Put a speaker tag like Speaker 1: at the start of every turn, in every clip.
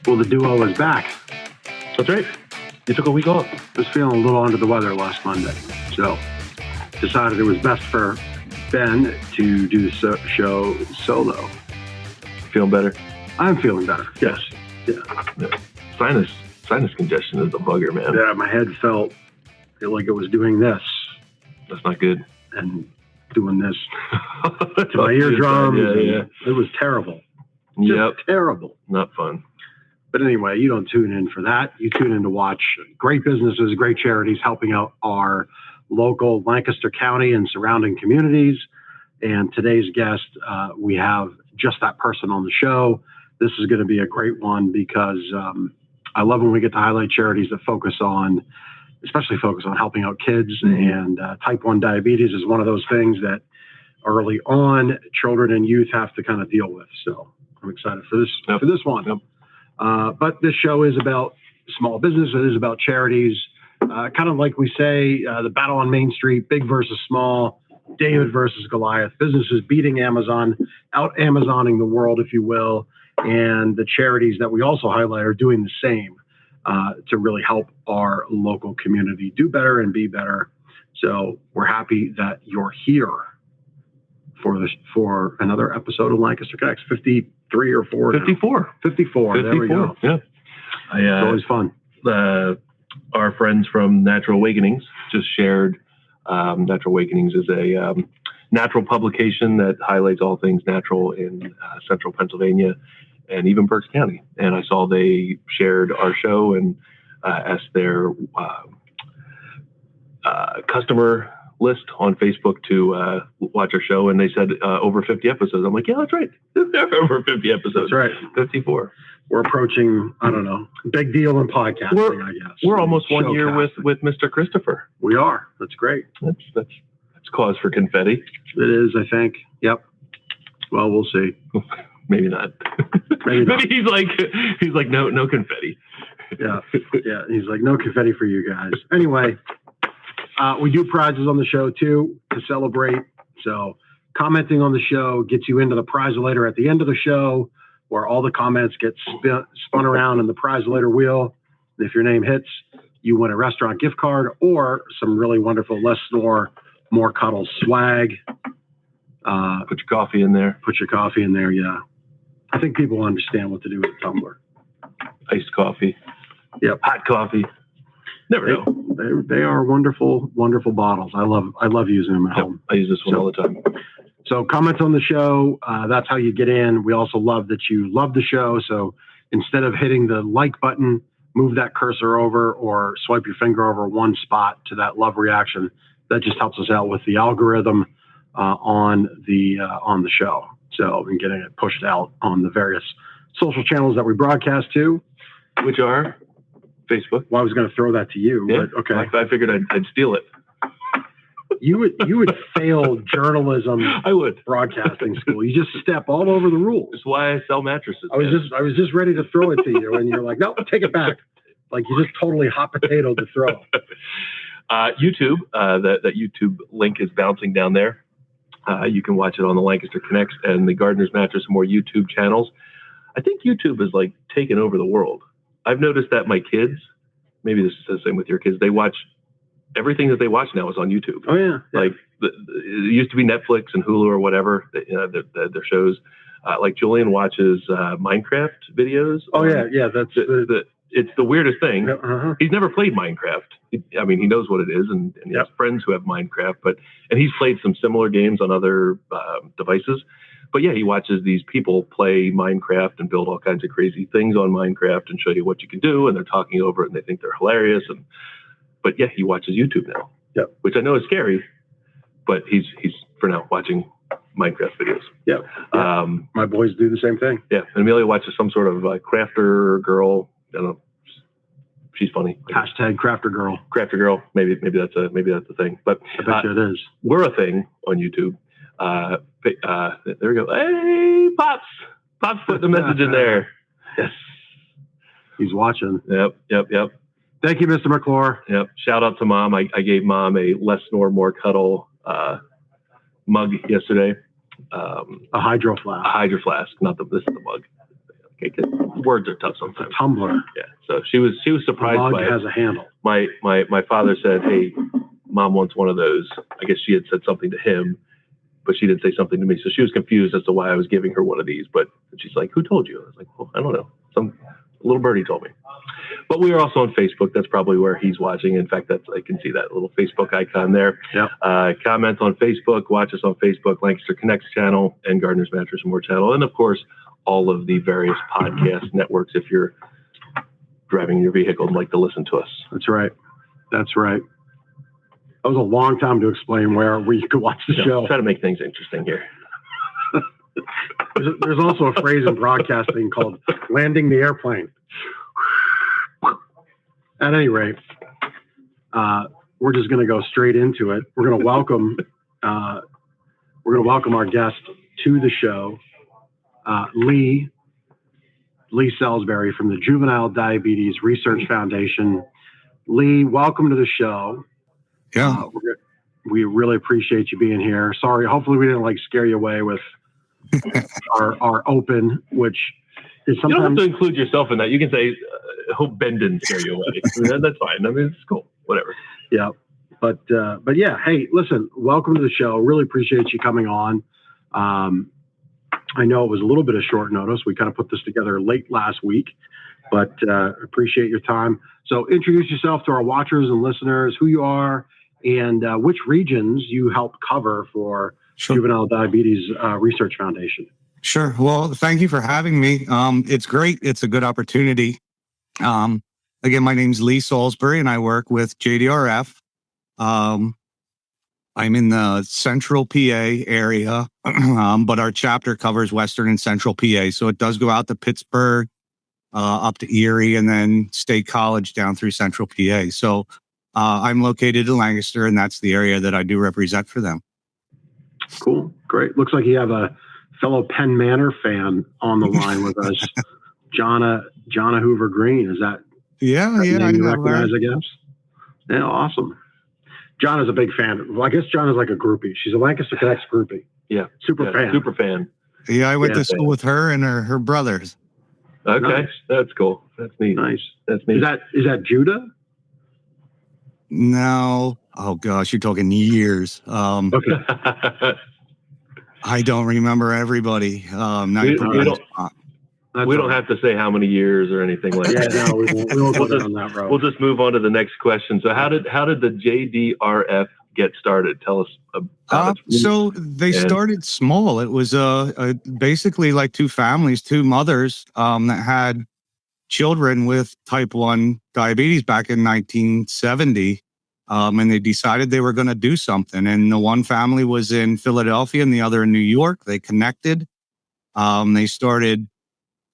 Speaker 1: Well, the duo is back.
Speaker 2: That's right. You took a week off.
Speaker 1: I was feeling a little under the weather last Monday, so decided it was best for Ben to do the show solo.
Speaker 2: Feeling better?
Speaker 1: I'm feeling better. Yes.
Speaker 2: Yeah. Sinus congestion is a bugger, man.
Speaker 1: Yeah, my head felt like it was doing this
Speaker 2: That's not good.
Speaker 1: and doing this to my eardrums.
Speaker 2: Yeah.
Speaker 1: It was terrible.
Speaker 2: Yep.
Speaker 1: Just terrible.
Speaker 2: Not fun.
Speaker 1: But anyway, you don't tune in for that. You tune in to watch great businesses, great charities helping out our local Lancaster County and surrounding communities. And today's guest, we have just that person on the show. This is going to be a great one because I love when we get to highlight charities that especially focus on helping out kids. And type 1 diabetes is one of those things that early on children and youth have to kind of deal with. So I'm excited for this one.
Speaker 2: Yep.
Speaker 1: But this show is about small business. It is about charities. Kind of like we say, the battle on Main Street, big versus small, David versus Goliath, businesses beating Amazon, out Amazoning the world, if you will. And the charities that we also highlight are doing the same to really help our local community do better and be better. So we're happy that you're here for another episode of Lancaster Connects, 53 or 4 now.
Speaker 2: 54.
Speaker 1: 54. There we go.
Speaker 2: Yeah.
Speaker 1: It's always fun.
Speaker 2: Our friends from Natural Awakenings just shared. Natural Awakenings is a natural publication that highlights all things natural in central Pennsylvania and even Berks County. And I saw they shared our show and asked their customer list on Facebook to watch our show, and they said over 50 episodes. I'm like, yeah, that's right. There are over 50 episodes.
Speaker 1: That's right.
Speaker 2: 54.
Speaker 1: We're approaching, I don't know, big deal in podcasting, I guess.
Speaker 2: We're almost 1 year with Mr. Christopher.
Speaker 1: We are. That's great.
Speaker 2: That's cause for confetti.
Speaker 1: It is, I think. Yep. Well, we'll see.
Speaker 2: Maybe not.
Speaker 1: Maybe not.
Speaker 2: Maybe he's like no confetti.
Speaker 1: Yeah. He's like, no confetti for you guys. Anyway. We do prizes on the show, too, to celebrate. So commenting on the show gets you into the prize-later at the end of the show, where all the comments get spun around in the prize-later wheel. And if your name hits, you win a restaurant gift card or some really wonderful Less Snore, More Cuddle swag.
Speaker 2: Put your coffee in there.
Speaker 1: Put your coffee in there, yeah. I think people understand what to do with a tumbler.
Speaker 2: Iced coffee.
Speaker 1: Yep.
Speaker 2: Hot coffee. Never know.
Speaker 1: They are wonderful, wonderful bottles. I love using them at home.
Speaker 2: I use this one all the time.
Speaker 1: So comment on the show. That's how you get in. We also love that you love the show. So instead of hitting the like button, move that cursor over or swipe your finger over one spot to that love reaction. That just helps us out with the algorithm on the show. So and getting it pushed out on the various social channels that we broadcast to,
Speaker 2: which are Facebook.
Speaker 1: Well, I was going to throw that to you, but okay.
Speaker 2: I figured I'd steal it.
Speaker 1: You would fail journalism.
Speaker 2: I would.
Speaker 1: Broadcasting school. You just step all over the rules.
Speaker 2: That's why I sell mattresses.
Speaker 1: I was just ready to throw it to you, and you're like, no, take it back. Like you just totally hot potato to throw.
Speaker 2: YouTube. That YouTube link is bouncing down there. You can watch it on the Lancaster Connects and the Gardener's Mattress and More YouTube channels. I think YouTube is like taking over the world. I've noticed that my kids, maybe this is the same with your kids, they watch everything that they watch now is on YouTube.
Speaker 1: Oh, yeah.
Speaker 2: Like it used to be Netflix and Hulu or whatever, their shows. Like Julian watches Minecraft videos.
Speaker 1: Oh, yeah. That's
Speaker 2: it's the weirdest thing.
Speaker 1: Uh-huh.
Speaker 2: He's never played Minecraft. He knows what it is, and he has friends who have Minecraft. And he's played some similar games on other devices. But yeah, he watches these people play Minecraft and build all kinds of crazy things on Minecraft and show you what you can do, and they're talking over it and they think they're hilarious. But yeah, he watches YouTube now.
Speaker 1: Yep.
Speaker 2: Which I know is scary, but he's for now watching Minecraft videos.
Speaker 1: Yeah. My boys do the same thing.
Speaker 2: Yeah, and Amelia watches some sort of crafter girl. I don't know. She's funny.
Speaker 1: Hashtag crafter girl.
Speaker 2: Crafter girl. Maybe that's the thing. But
Speaker 1: I bet you it is.
Speaker 2: We're a thing on YouTube. There we go. Hey, Pops put the message in there. Yes.
Speaker 1: He's watching.
Speaker 2: Yep.
Speaker 1: Thank you, Mr. McClure.
Speaker 2: Yep. Shout out to Mom. I gave Mom a Less Snore, More Cuddle mug yesterday.
Speaker 1: A hydro flask.
Speaker 2: A hydro flask. This is the mug. Okay, good. words are tough sometimes.
Speaker 1: Tumblr.
Speaker 2: Yeah. So she was surprised
Speaker 1: Mug
Speaker 2: by it.
Speaker 1: has a handle.
Speaker 2: My father said, "Hey, Mom wants one of those." I guess she had said something to him, but she didn't say something to me. So she was confused as to why I was giving her one of these. But she's like, "Who told you?" I was like, "Well, I don't know. Some little birdie told me." But we are also on Facebook. That's probably where he's watching. In fact, I can see that little Facebook icon there.
Speaker 1: Yep.
Speaker 2: Comment on Facebook. Watch us on Facebook, Lancaster Connects channel, and Gardener's Mattress and More channel. And, of course, all of the various podcast networks if you're driving your vehicle and like to listen to us.
Speaker 1: That's right. That's right. That was a long time to explain where you could watch the show.
Speaker 2: Try to make things interesting here.
Speaker 1: There's also a phrase in broadcasting called landing the airplane. At any rate, we're just going to go straight into it. We're going to welcome our guest to the show, Lee Salsbury from the Juvenile Diabetes Research Foundation. Lee, welcome to the show.
Speaker 3: Yeah.
Speaker 1: We really appreciate you being here. Sorry, hopefully we didn't scare you away with our open, which is sometimes...
Speaker 2: You don't have to include yourself in that. You can say, hope Ben didn't scare you away. That's fine. I mean, it's cool. Whatever.
Speaker 1: Yeah. But yeah, hey, listen, welcome to the show. Really appreciate you coming on. I know it was a little bit of short notice. We kind of put this together late last week, but appreciate your time. So introduce yourself to our watchers and listeners, who you are, and which regions you help cover for Juvenile Diabetes Research Foundation.
Speaker 3: Sure. Well, thank you for having me. It's great. It's a good opportunity. Again, my name's Lee Salsbury, and I work with JDRF. I'm in the central PA area, but our chapter covers western and central PA. So it does go out to Pittsburgh, up to Erie, and then State College down through central PA. So I'm located in Lancaster, and that's the area that I do represent for them.
Speaker 1: Cool. Great. Looks like you have a fellow Penn Manor fan on the line with us, Jonna Hoover Green. Is that
Speaker 3: Yeah.
Speaker 1: name you recognize, I guess? Yeah, awesome. John is a big fan. Well, I guess John is like a groupie. She's a Lancaster Connects groupie.
Speaker 2: Yeah.
Speaker 1: Super fan.
Speaker 2: Super fan.
Speaker 3: Yeah, I went to school with her and her brothers.
Speaker 2: Okay.
Speaker 1: Nice.
Speaker 2: That's cool. That's neat.
Speaker 1: Nice.
Speaker 2: That's neat.
Speaker 1: Is that Judah?
Speaker 3: No. Oh gosh, you're talking years.
Speaker 1: Okay.
Speaker 3: I don't remember everybody. Now
Speaker 2: We
Speaker 3: you put me on the
Speaker 2: don't-
Speaker 3: spot.
Speaker 2: we don't have to say how many years or anything like
Speaker 1: Yeah,
Speaker 2: that.
Speaker 1: no, we won't go down that road.
Speaker 2: We'll just move on to the next question. So how did the JDRF get started? Tell us about it.
Speaker 3: So they started small. It was basically like two families, two mothers that had children with type 1 diabetes back in 1970. And they decided they were going to do something. And the one family was in Philadelphia and the other in New York. They connected. They started,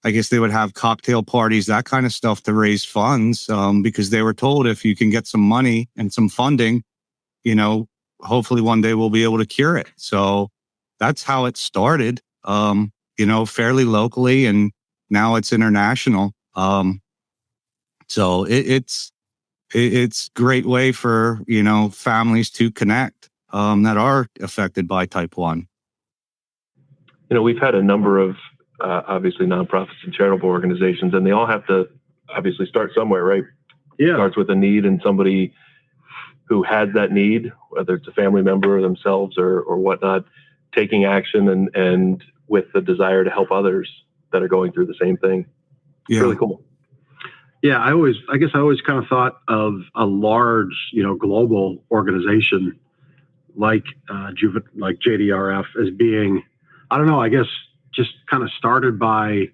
Speaker 3: I guess they would have cocktail parties, that kind of stuff to raise funds, because they were told if you can get some money and some funding, hopefully one day we'll be able to cure it. So that's how it started, fairly locally, and now it's international. So it's a great way for, families to connect that are affected by type 1.
Speaker 2: We've had a number of obviously nonprofits and charitable organizations, and they all have to obviously start somewhere, right?
Speaker 1: Yeah.
Speaker 2: It starts with a need and somebody who has that need, whether it's a family member or themselves or whatnot, taking action and with the desire to help others that are going through the same thing.
Speaker 3: Yeah.
Speaker 2: Really cool.
Speaker 1: Yeah, I guess I always kind of thought of a large, global organization like JDRF as being, I don't know, I guess just kind of started by,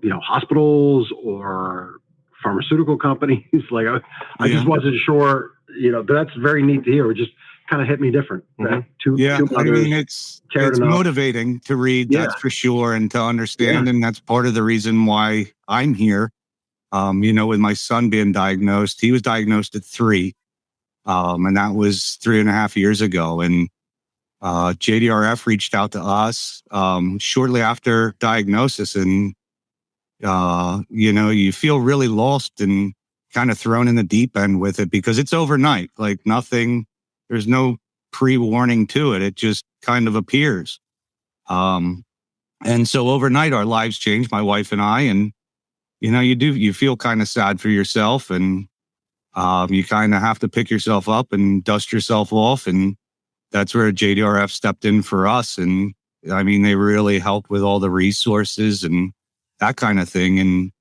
Speaker 1: hospitals or pharmaceutical companies. I just wasn't sure, but that's very neat to hear. It just kind of hit me different. That two mothers
Speaker 3: it's motivating to read, that's for sure, and to understand. And that's part of the reason why I'm here. With my son being diagnosed, he was diagnosed at 3, and that was 3.5 years ago. And JDRF reached out to us shortly after diagnosis, and you feel really lost and kind of thrown in the deep end with it because it's overnight. Like nothing, there's no pre-warning to it. It just kind of appears. And so overnight, our lives changed, my wife and I, and you feel kind of sad for yourself, and you kind of have to pick yourself up and dust yourself off. And that's where JDRF stepped in for us. And I mean, they really helped with all the resources and that kind of thing. And,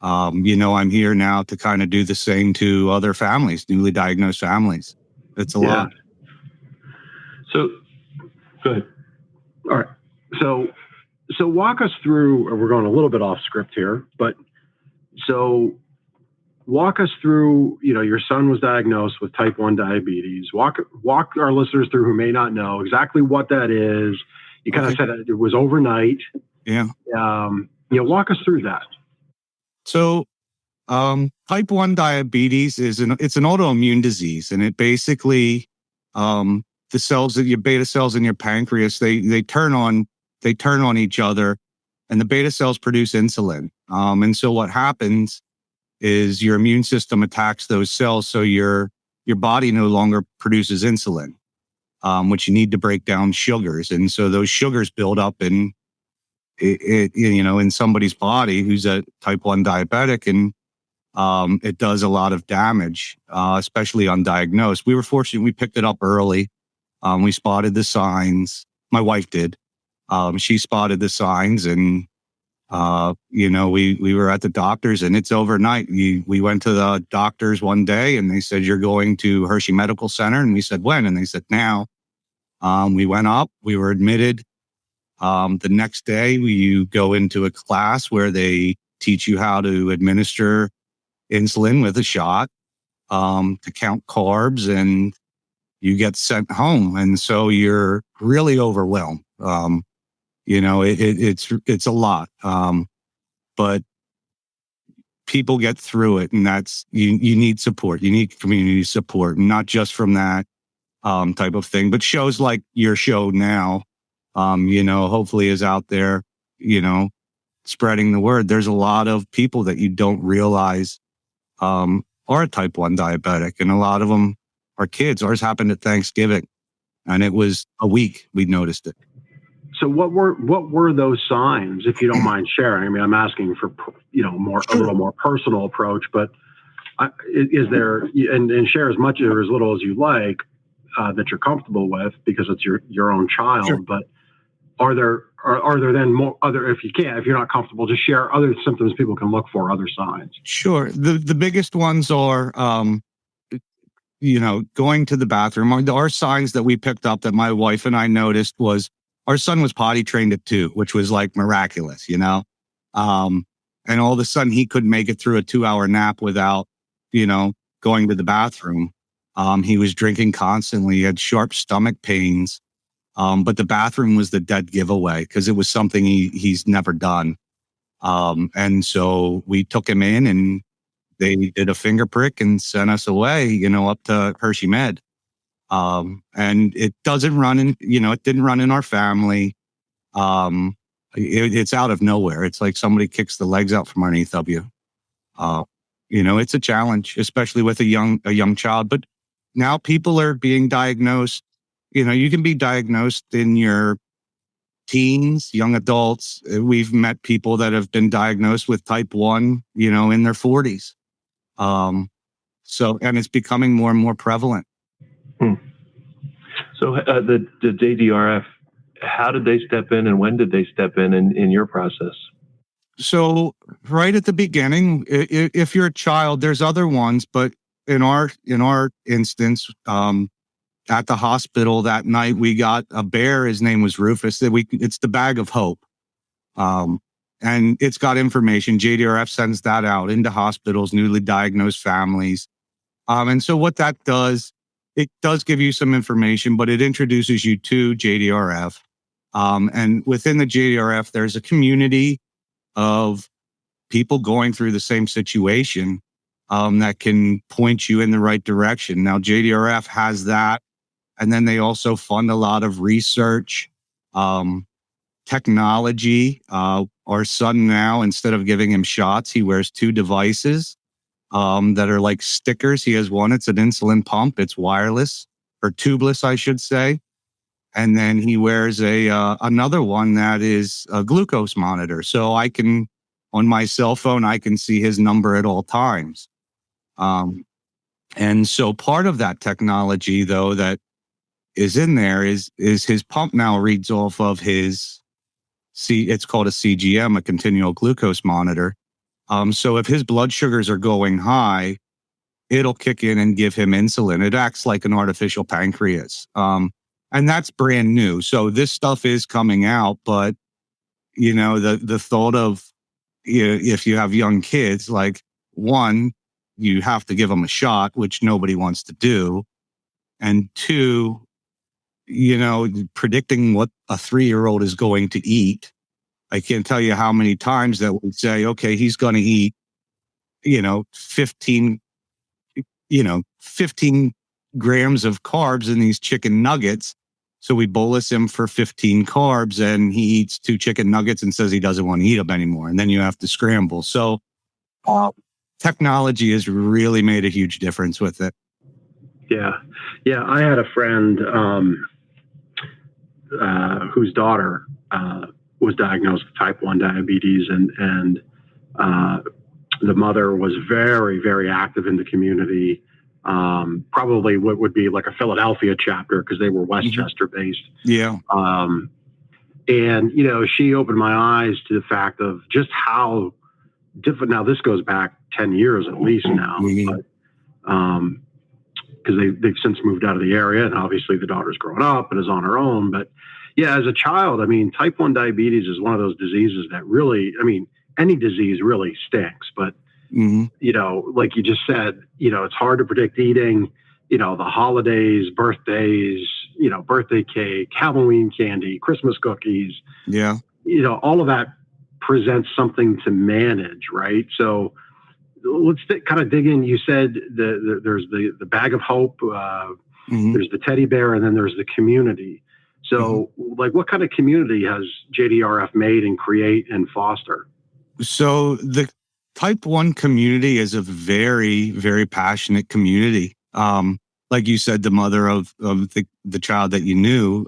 Speaker 3: I'm here now to kind of do the same to other families, newly diagnosed families. It's a lot.
Speaker 2: So go ahead.
Speaker 1: All right. So walk us through, we're going a little bit off script here, but so walk us through, your son was diagnosed with type 1 diabetes. Walk our listeners through who may not know exactly what that is. You kind of said it was overnight.
Speaker 3: Yeah.
Speaker 1: Walk us through that.
Speaker 3: So, type 1 diabetes it's an autoimmune disease, and it basically, the cells, your beta cells in your pancreas, they turn on each other, and the beta cells produce insulin. And so what happens is your immune system attacks those cells, so your body no longer produces insulin, which you need to break down sugars, and so those sugars build up in somebody's body who's a type 1 diabetic, and it does a lot of damage, especially undiagnosed. We were fortunate; we picked it up early. We spotted the signs. My wife did. She spotted the signs, and we were at the doctor's, and it's overnight. We went to the doctor's one day, and they said, "You're going to Hershey Medical Center," and we said, "When?" And they said, "Now." We went up. We were admitted. The next day, you go into a class where they teach you how to administer insulin with a shot, to count carbs, and you get sent home. And so you're really overwhelmed. It's a lot. But people get through it, and that's, you need support. You need community support, not just from that type of thing, but shows like your show now, hopefully is out there, spreading the word. There's a lot of people that you don't realize are type 1 diabetic, and a lot of them are kids. Ours happened at Thanksgiving, and it was a week we noticed it.
Speaker 1: So what were those signs, if you don't mind sharing? I mean, I'm asking for, a little more personal approach, but is there, and share as much or as little as you like, that you're comfortable with, because it's your own child. Sure. But are there then more other, if you're not comfortable, just share other symptoms people can look for, other signs? Sure.
Speaker 3: The biggest ones are, going to the bathroom. Our signs that we picked up that my wife and I noticed was our son was potty trained at 2, which was like miraculous, and all of a sudden he couldn't make it through a 2-hour nap without, going to the bathroom. He was drinking constantly. He had sharp stomach pains. But the bathroom was the dead giveaway, because it was something he's never done. And so we took him in, and they did a finger prick and sent us away, up to Hershey Med. And it doesn't run in, it didn't run in our family. It's out of nowhere. It's like somebody kicks the legs out from underneath of you. It's a challenge, especially with a young child. But now people are being diagnosed. You can be diagnosed in your teens, young adults. We've met people that have been diagnosed with type 1, in their 40s. And it's becoming more and more prevalent.
Speaker 2: So the JDRF, how did they step in, and when did they step in your process?
Speaker 3: So right at the beginning, if you're a child, there's other ones, but in our instance, at the hospital that night, we got a bear. His name was Rufus. It's the Bag of Hope. And it's got information. JDRF sends that out into hospitals, newly diagnosed families. And so what that does, it does give you some information, but it introduces you to JDRF. And within the JDRF, there's a community of people going through the same situation that can point you in the right direction. Now, JDRF has that. And then they also fund a lot of research, technology. Our son now, instead of giving him shots, he wears 2 devices that are like stickers. He has one, it's an insulin pump. It's wireless, or tubeless, I should say. And then he wears another one that is a glucose monitor. So I can, on my cell phone, I can see his number at all times. And so part of that technology, though, that is in there is his pump now reads off of his it's called a CGM, a continual glucose monitor. So if his blood sugars are going high, it'll kick in and give him insulin. It acts like an artificial pancreas. And that's brand new. So this stuff is coming out, but the thought of, if you have young kids, like, one, you have to give them a shot, which nobody wants to do. And two, predicting what a 3-year-old is going to eat. I can't tell you how many times that we say, okay, he's going to eat, 15 grams of carbs in these chicken nuggets. So we bolus him for 15 carbs and he eats 2 chicken nuggets and says he doesn't want to eat them anymore. And then you have to scramble. So technology has really made a huge difference with it.
Speaker 1: Yeah. Yeah. I had a friend whose daughter was diagnosed with type 1 diabetes, and the mother was very, very active in the community. Probably what would be like a Philadelphia chapter, because they were Westchester based.
Speaker 3: Yeah.
Speaker 1: And, she opened my eyes to the fact of just how different. Now, this goes back 10 years at least now, because they've since moved out of the area, and obviously the daughter's grown up and is on her own. But yeah, as a child, type 1 diabetes is one of those diseases that really, any disease really stinks, but like you just said, it's hard to predict eating, the holidays, birthdays, birthday cake, Halloween candy, Christmas cookies.
Speaker 3: Yeah.
Speaker 1: All of that presents something to manage, right? So let's kind of dig in. You said there's the bag of hope, there's the teddy bear, and then there's the community. So like, what kind of community has JDRF made and create and foster?
Speaker 3: So the type 1 community is a very, very passionate community. Like you said, the mother of the child that you knew,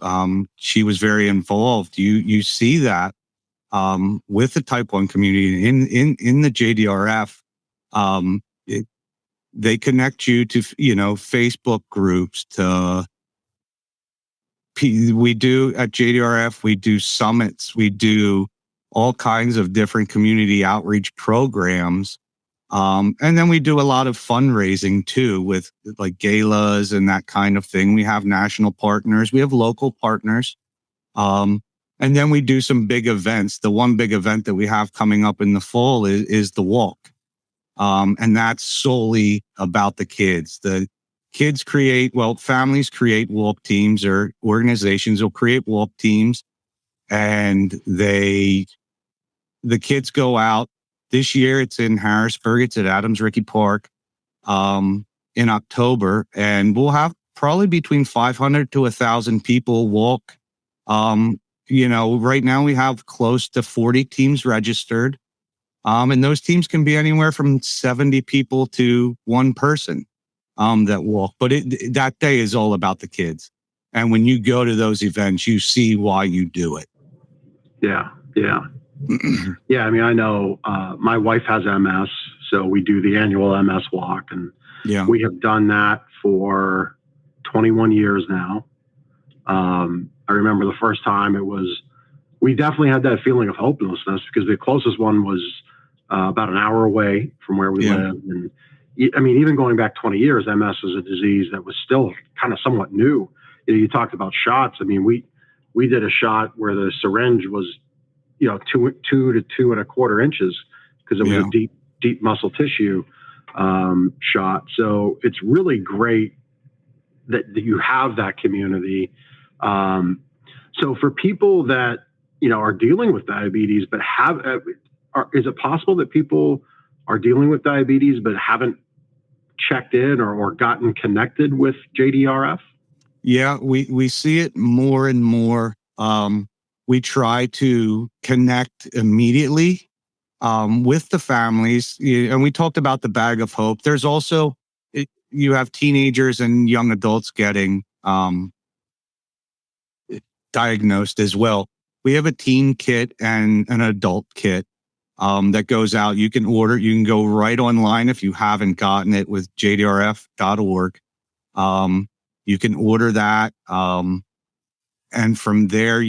Speaker 3: she was very involved. You see that with the type 1 community in the JDRF. They connect you to Facebook groups. We do at JDRF, we do summits, we do all kinds of different community outreach programs. And then we do a lot of fundraising too, with like galas and that kind of thing. We have national partners, we have local partners. And then we do some big events. The one big event that we have coming up in the fall is the walk. And that's solely about the kids. The kids families create walk teams, or organizations will create walk teams, and the kids go out. This year it's in Harrisburg. It's at Adams Rickey Park in October, and we'll have probably between 500 to 1,000 people walk. Right now we have close to 40 teams registered. And those teams can be anywhere from 70 people to one person that walk. But that day is all about the kids. And when you go to those events, you see why you do it.
Speaker 1: Yeah, yeah. Yeah, I know my wife has MS, so we do the annual MS walk. And we have done that for 21 years now. I remember the first time we definitely had that feeling of hopelessness, because the closest one was about an hour away from where we live. And even going back 20 years, MS was a disease that was still kind of somewhat new. You talked about shots. We did a shot where the syringe was, 2 to 2.25 inches, because it was a deep muscle tissue shot. So it's really great that you have that community. So for people that, are dealing with diabetes, but is it possible that people are dealing with diabetes but haven't checked in or gotten connected with JDRF?
Speaker 3: Yeah, we see it more and more. We try to connect immediately with the families. And we talked about the bag of hope. There's also, you have teenagers and young adults getting diagnosed as well. We have a teen kit and an adult kit. that goes out. You can order. You can go right online if you haven't gotten it with JDRF.org. You can order that, and from there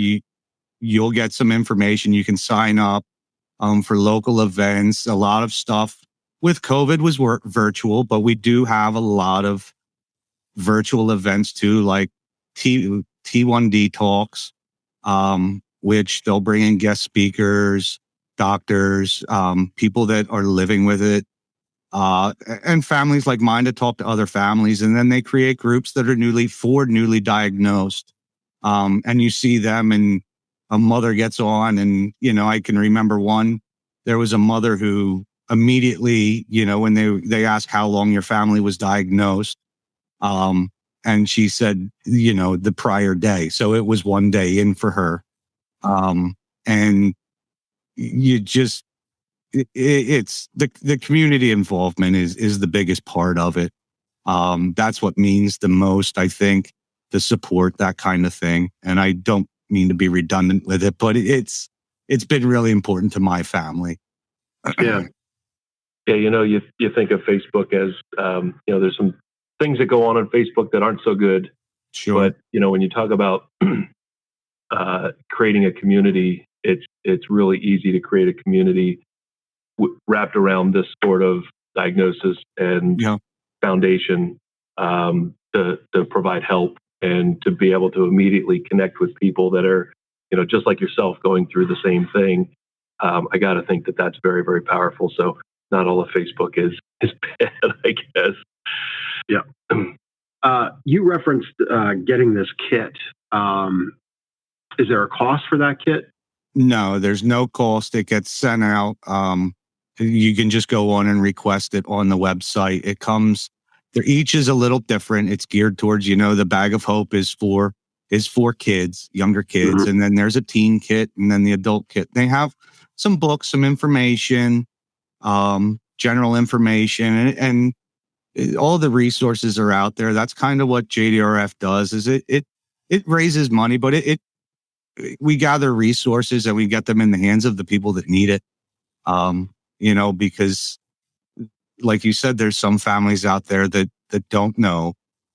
Speaker 3: you'll get some information. You can sign up for local events. A lot of stuff with COVID was virtual, but we do have a lot of virtual events too, like T1D talks, which they'll bring in guest speakers, doctors, people that are living with it, and families like mine to talk to other families. And then they create groups that are newly diagnosed. And you see them, and a mother gets on, and, I can remember there was a mother who immediately, when they asked how long your family was diagnosed, and she said, the prior day. So it was one day in for her. And you just, it's the community involvement is the biggest part of it. That's what means the most, I think, to support that kind of thing. And I don't mean to be redundant with it, but it's been really important to my family.
Speaker 1: Yeah.
Speaker 2: Yeah, you think of Facebook as, there's some things that go on Facebook that aren't so good.
Speaker 3: Sure.
Speaker 2: But, when you talk about creating a community, it's really easy to create a community wrapped around this sort of diagnosis and foundation, to provide help and to be able to immediately connect with people that are, just like yourself, going through the same thing. I got to think that that's very, very powerful. So not all of Facebook is bad, I guess.
Speaker 1: Yeah. You referenced getting this kit. Is there a cost for that kit?
Speaker 3: No, there's no cost. It gets sent out. You can just go on and request it on the website. It comes, each is a little different. It's geared towards, the Bag of Hope is for kids, younger kids.
Speaker 1: Mm-hmm.
Speaker 3: And then there's a teen kit, and then the adult kit. They have some books, some information, general information, and all the resources are out there. That's kind of what JDRF does. Is it raises money, but we gather resources and we get them in the hands of the people that need it. Because like you said, there's some families out there that don't know,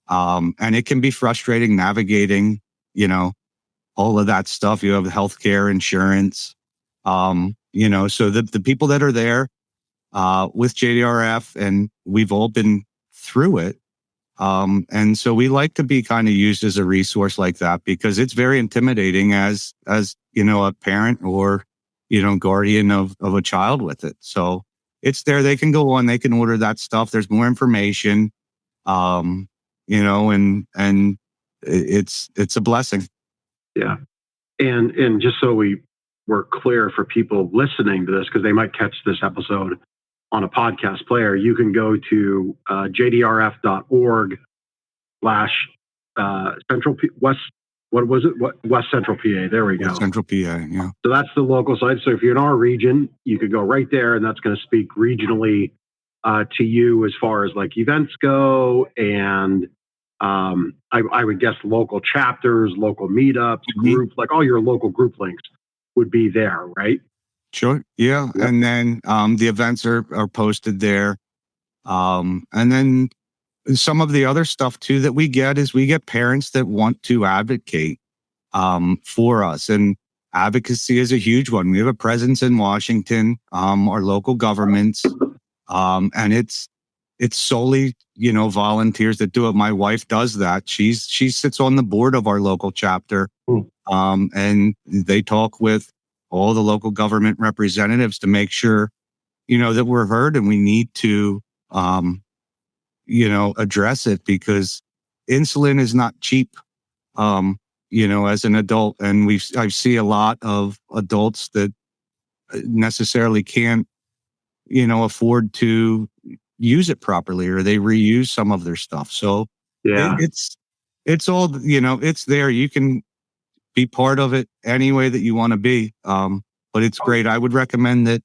Speaker 3: and it can be frustrating navigating, all of that stuff. You have healthcare, insurance, so the people that are there with JDRF, and we've all been through it. And so we like to be kind of used as a resource like that, because it's very intimidating as a parent or, guardian of a child with it. So it's there. They can go on, they can order that stuff. There's more information, and it's a blessing.
Speaker 1: Yeah. And just so we're clear for people listening to this, because they might catch this episode on a podcast player, you can go to jdrf.org West Central PA. There we go.
Speaker 3: West Central PA, yeah.
Speaker 1: So that's the local site. So if you're in our region, you could go right there, and that's going to speak regionally to you as far as like events go, and I would guess local chapters, local meetups, groups, like all your local group links would be there, right?
Speaker 3: Sure. Yeah. Yep. And then the events are posted there. And then some of the other stuff too that we get is we get parents that want to advocate for us. And advocacy is a huge one. We have a presence in Washington, our local governments, and it's solely, volunteers that do it. My wife does that. She sits on the board of our local chapter, and they talk with all the local government representatives to make sure, that we're heard, and we need to, address it, because insulin is not cheap, as an adult. And I see a lot of adults that necessarily can't, afford to use it properly, or they reuse some of their stuff. So
Speaker 1: yeah,
Speaker 3: it's all, it's there. You can be part of it any way that you want to be. But it's great. I would recommend that,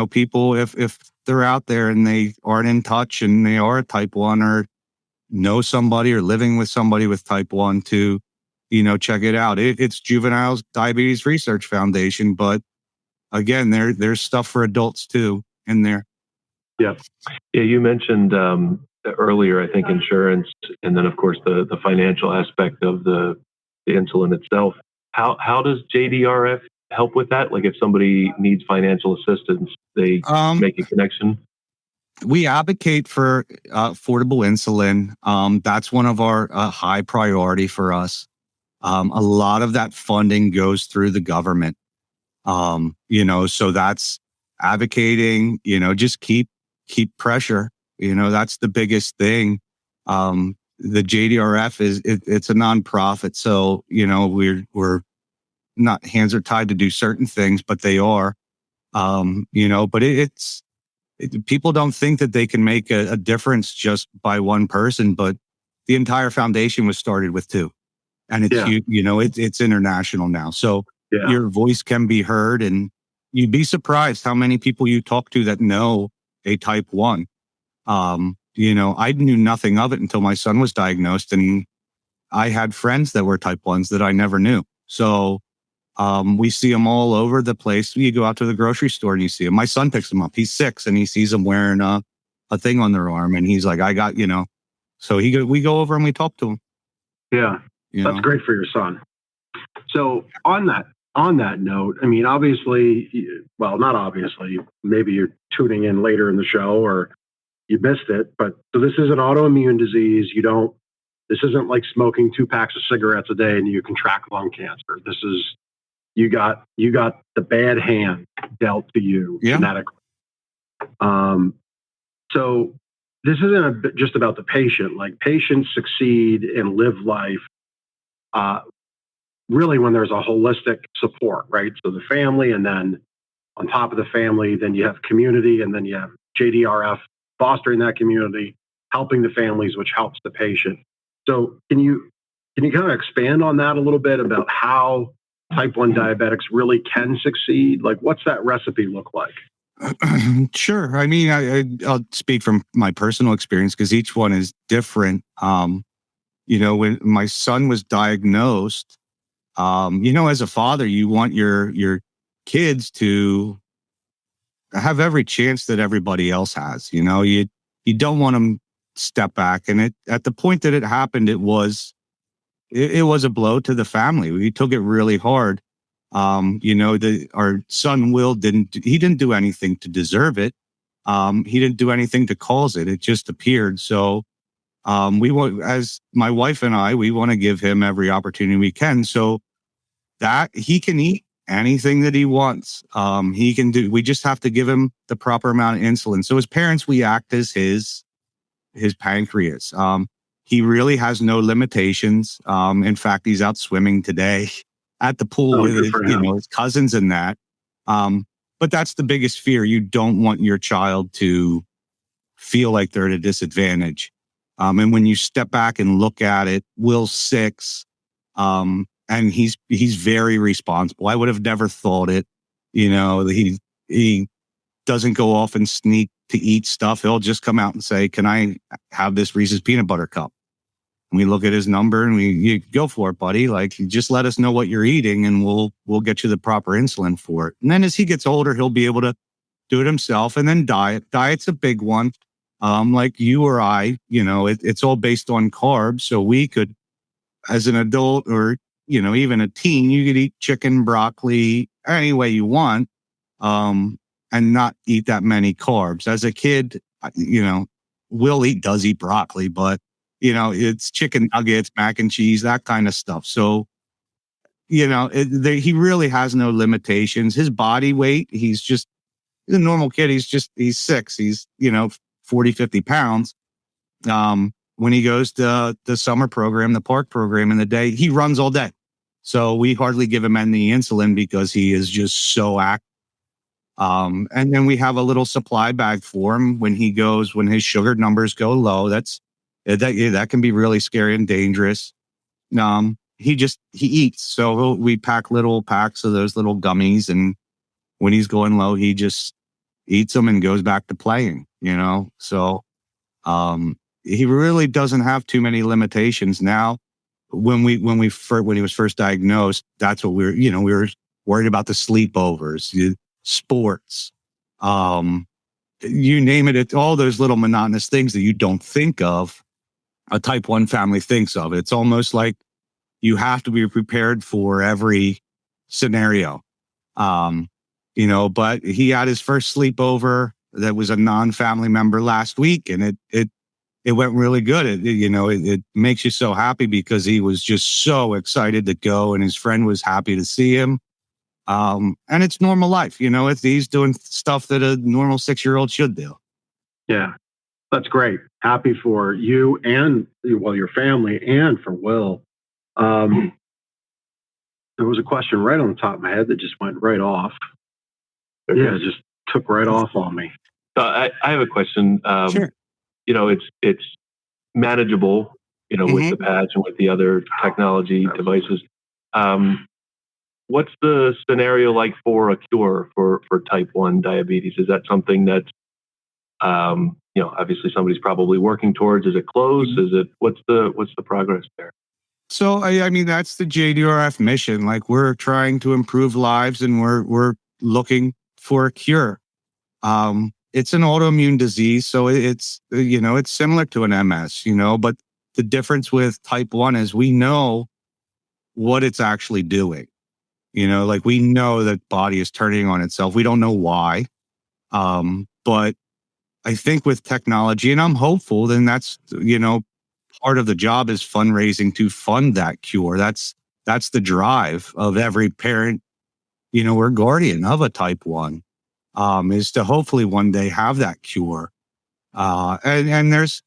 Speaker 3: people, if they're out there and they aren't in touch and they are a type 1 or know somebody or living with somebody with type 1, to, check it out. It's Juveniles Diabetes Research Foundation, but again, there's stuff for adults too in there.
Speaker 2: Yeah, you mentioned earlier, I think, insurance, and then of course the financial aspect of the insulin itself. How does JDRF help with that? Like if somebody needs financial assistance, they make a connection.
Speaker 3: We advocate for affordable insulin. That's one of our high priority for us. A lot of that funding goes through the government. So that's advocating, just keep pressure. That's the biggest thing. The JDRF it's a nonprofit. So, we're not, hands are tied to do certain things, but they are, but people don't think that they can make a difference just by one person, but the entire foundation was started with two. And it's, it's international now. So your voice can be heard, and you'd be surprised how many people you talk to that know a type 1. I knew nothing of it until my son was diagnosed, and I had friends that were type 1s that I never knew. So we see them all over the place. You go out to the grocery store and you see them. My son picks them up. He's 6 and he sees them wearing a thing on their arm, and he's like, I got, so we go over and we talk to him.
Speaker 1: Yeah. That's great for your son. So on that note, I mean, obviously, well, not obviously, maybe you're tuning in later in the show or you missed it, but so this is an autoimmune disease. This isn't like smoking 2 packs of cigarettes a day and you contract lung cancer. This is, you got the bad hand dealt to you genetically. So this isn't just about the patient. Like, patients succeed and live life really when there's a holistic support, right? So the family, and then on top of the family, then you have community, and then you have JDRF fostering that community, helping the families, which helps the patient. So can you kind of expand on that a little bit about how type 1 diabetics really can succeed? Like, what's that recipe look like?
Speaker 3: Sure. I mean, I'll speak from my personal experience because each one is different. When my son was diagnosed, as a father, you want your kids to have every chance that everybody else has. You don't want them to step back. And at the point that it happened, it was a blow to the family. We took it really hard. Our son Will didn't do anything to deserve it. He didn't do anything to cause it. It just appeared. So as my wife and I, we want to give him every opportunity we can so that he can eat anything that he wants. We just have to give him the proper amount of insulin. So as parents, we act as his pancreas. He really has no limitations. In fact, he's out swimming today at the pool with his cousins and that. But that's the biggest fear. You don't want your child to feel like they're at a disadvantage. And when you step back and look at it, Will's 6, and he's very responsible. I would have never thought it. He doesn't go off and sneak to eat stuff. He'll just come out and say, "Can I have this Reese's peanut butter cup?" And we look at his number and you go for it, buddy. Like, just let us know what you're eating and we'll get you the proper insulin for it. And then as he gets older, he'll be able to do it himself. And then diet's a big one. Like you or I, it's all based on carbs. So we could, as an adult or, even a teen, you could eat chicken, broccoli, any way you want, and not eat that many carbs. As a kid, does eat broccoli, but it's chicken nuggets, mac and cheese, that kind of stuff. So, he really has no limitations. His body weight, he's a normal kid. He's 6. He's, 40, 50 pounds. When he goes to the summer program, the park program in the day, he runs all day. So we hardly give him any insulin because he is just so active. And then we have a little supply bag for him when his sugar numbers go low. That can be really scary and dangerous. He eats. So we pack little packs of those little gummies. And when he's going low, he just eats them and goes back to playing, So, he really doesn't have too many limitations now. When he was first diagnosed, that's what we were worried about, the sleepovers. sports, you name it. It's all those little monotonous things that you don't think of. A type 1 family thinks of. It's almost like you have to be prepared for every scenario. But he had his first sleepover that was a non-family member last week, and it went really good. It makes you so happy because he was just so excited to go, and his friend was happy to see him. And it's normal life, he's doing stuff that a normal 6-year-old should do.
Speaker 1: Yeah, that's great. Happy for you and, well, your family, and for Will. There was a question right on the top of my head that just went right off. Yeah, it just took right off on me.
Speaker 2: I have a question.
Speaker 3: Sure.
Speaker 2: It's manageable, with the patch and with the other technology devices. What's the scenario like for a cure for type 1 diabetes? Is that something that, obviously somebody's probably working towards? Is it close? Is it, what's the progress there?
Speaker 3: So, I mean, that's the JDRF mission. Like, we're trying to improve lives, and we're looking for a cure. It's an autoimmune disease, so it's similar to an MS, but the difference with type 1 is we know what it's actually doing. Like, we know that body is turning on itself. We don't know why. But I think with technology, and I'm hopeful, then that's, part of the job is fundraising to fund that cure. That's the drive of every parent, or guardian of a type 1, is to hopefully one day have that cure. And there's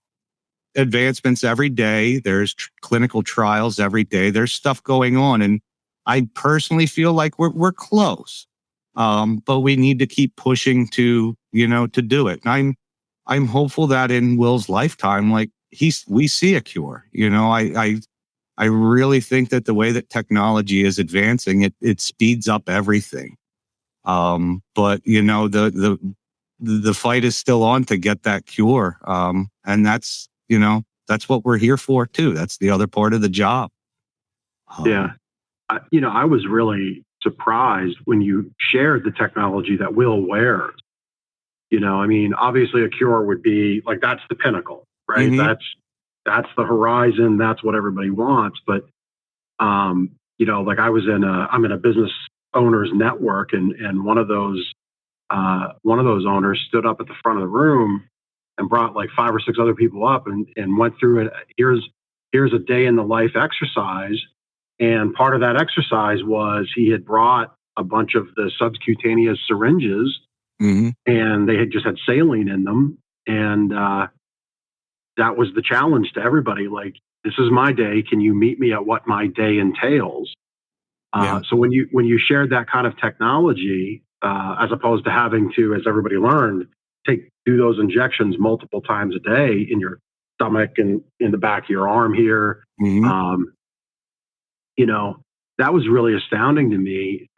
Speaker 3: advancements every day. There's clinical trials every day. There's stuff going on. And I personally feel like we're close. But we need to keep pushing to do it. And I'm hopeful that in Will's lifetime, like, we see a cure. I really think that the way that technology is advancing, it speeds up everything. But the fight is still on to get that cure. And that's what we're here for too. That's the other part of the job.
Speaker 1: Yeah. I was really surprised when you shared the technology that Will wears. Obviously a cure would be like, that's the pinnacle, right?
Speaker 3: Mm-hmm.
Speaker 1: That's the horizon. That's what everybody wants. But, like I'm in a business owners network, and one of those owners stood up at the front of the room and brought like 5 or 6 other people up and went through it. Here's a day in the life exercise. And part of that exercise was he had brought a bunch of the subcutaneous syringes, and they had just had saline in them. And that was the challenge to everybody. Like, this is my day. Can you meet me at what my day entails? So when you shared that kind of technology, as opposed to having to, as everybody learned, do those injections multiple times a day in your stomach and in the back of your arm here, that was really astounding to me.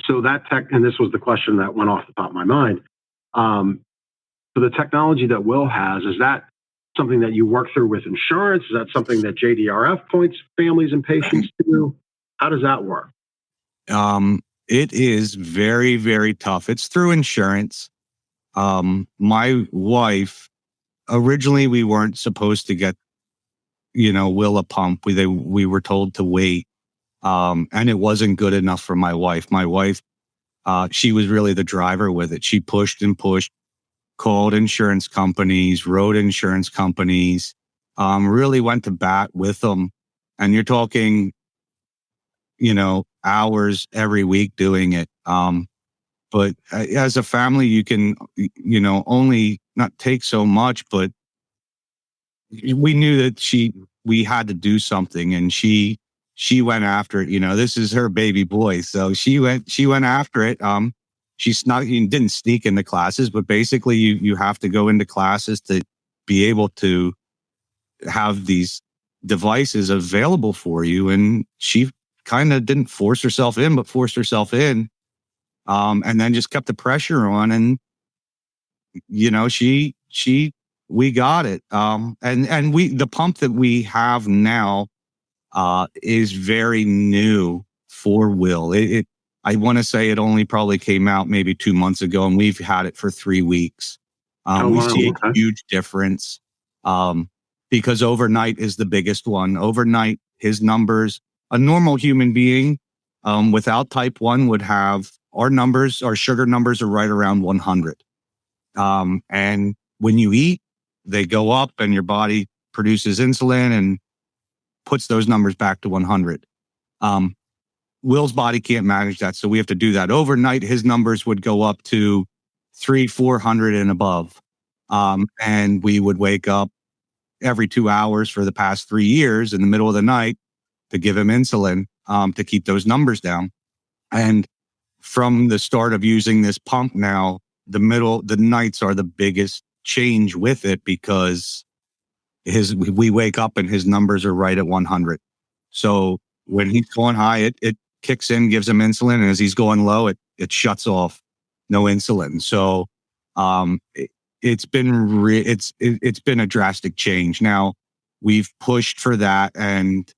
Speaker 1: So that and this was the question that went off the top of my mind. So the technology that Will has, is that something that you work through with insurance? Is that something that JDRF points families and patients to? How does that work?
Speaker 3: It is very, very tough. It's through insurance. My wife, originally we weren't supposed to get, Will a pump. We were told to wait. And it wasn't good enough for my wife. My wife, she was really the driver with it. She pushed and pushed, called insurance companies, wrote insurance companies, really went to bat with them. And you're talking, hours every week doing it. But as a family, you can, only not take so much, but we knew that we had to do something, and she went after it. This is her baby boy. So she went after it. She didn't sneak into classes, but basically you have to go into classes to be able to have these devices available for you. And she kind of didn't force herself in, but forced herself in. And then just kept the pressure on, and, we got it. And the pump that we have now, is very new for Will. I want to say it only probably came out maybe 2 months ago, and we've had it for 3 weeks.
Speaker 1: Oh,
Speaker 3: We
Speaker 1: wow.
Speaker 3: see a
Speaker 1: Okay.
Speaker 3: huge difference because overnight is the biggest one. Overnight, his numbers, a normal human being without type 1 would have our sugar numbers are right around 100. And when you eat, they go up and your body produces insulin and puts those numbers back to 100. Will's body can't manage that. So we have to do that. Overnight, his numbers would go up to 400 and above. And we would wake up every 2 hours for the past 3 years in the middle of the night to give him insulin to keep those numbers down. And from the start of using this pump now, the nights are the biggest change with it because we wake up and his numbers are right at 100. So when he's going high, it kicks in, gives him insulin, and as he's going low, it shuts off, no insulin. So it's been a drastic change. Now we've pushed for that, and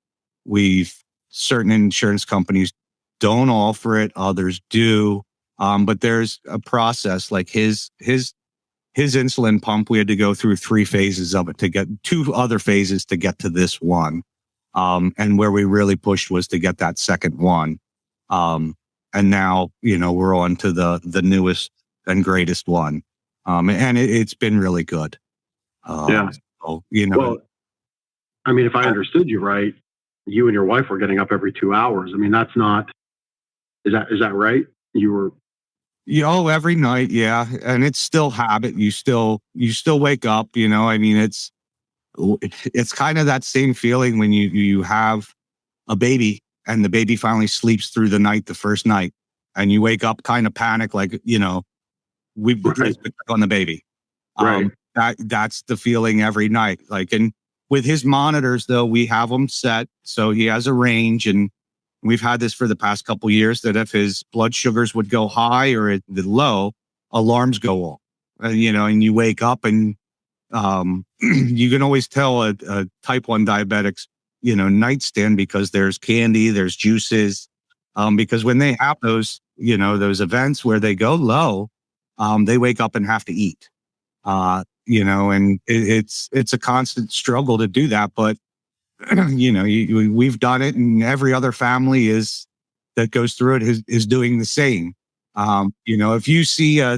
Speaker 3: certain insurance companies don't offer it, others do. But there's a process like his insulin pump. We had to go through 3 phases of it to get 2 other phases to get to this one. And where we really pushed was to get that second one. And now, we're on to the newest and greatest one. And it's been really good.
Speaker 1: Yeah.
Speaker 3: So,
Speaker 1: Well, I mean, if I understood you right, you and your wife were getting up every 2 hours. I mean, that's not, is that right? You were,
Speaker 3: every night. Yeah. And it's still habit. You still wake up, I mean, it's kind of that same feeling when you have a baby and the baby finally sleeps through the night the first night and you wake up kind of panic, like, we've
Speaker 1: right,
Speaker 3: on the baby.
Speaker 1: right.
Speaker 3: That's the feeling every night. Like, and with his monitors though, we have them set. So he has a range, and we've had this for the past couple of years that if his blood sugars would go high or low, alarms go off, and you wake up and you can always tell a type 1 diabetic's, nightstand because there's candy, there's juices. Because when they have those events where they go low, they wake up and have to eat. And it's a constant struggle to do that. But, we've done it, and every other family that goes through it is doing the same. If you see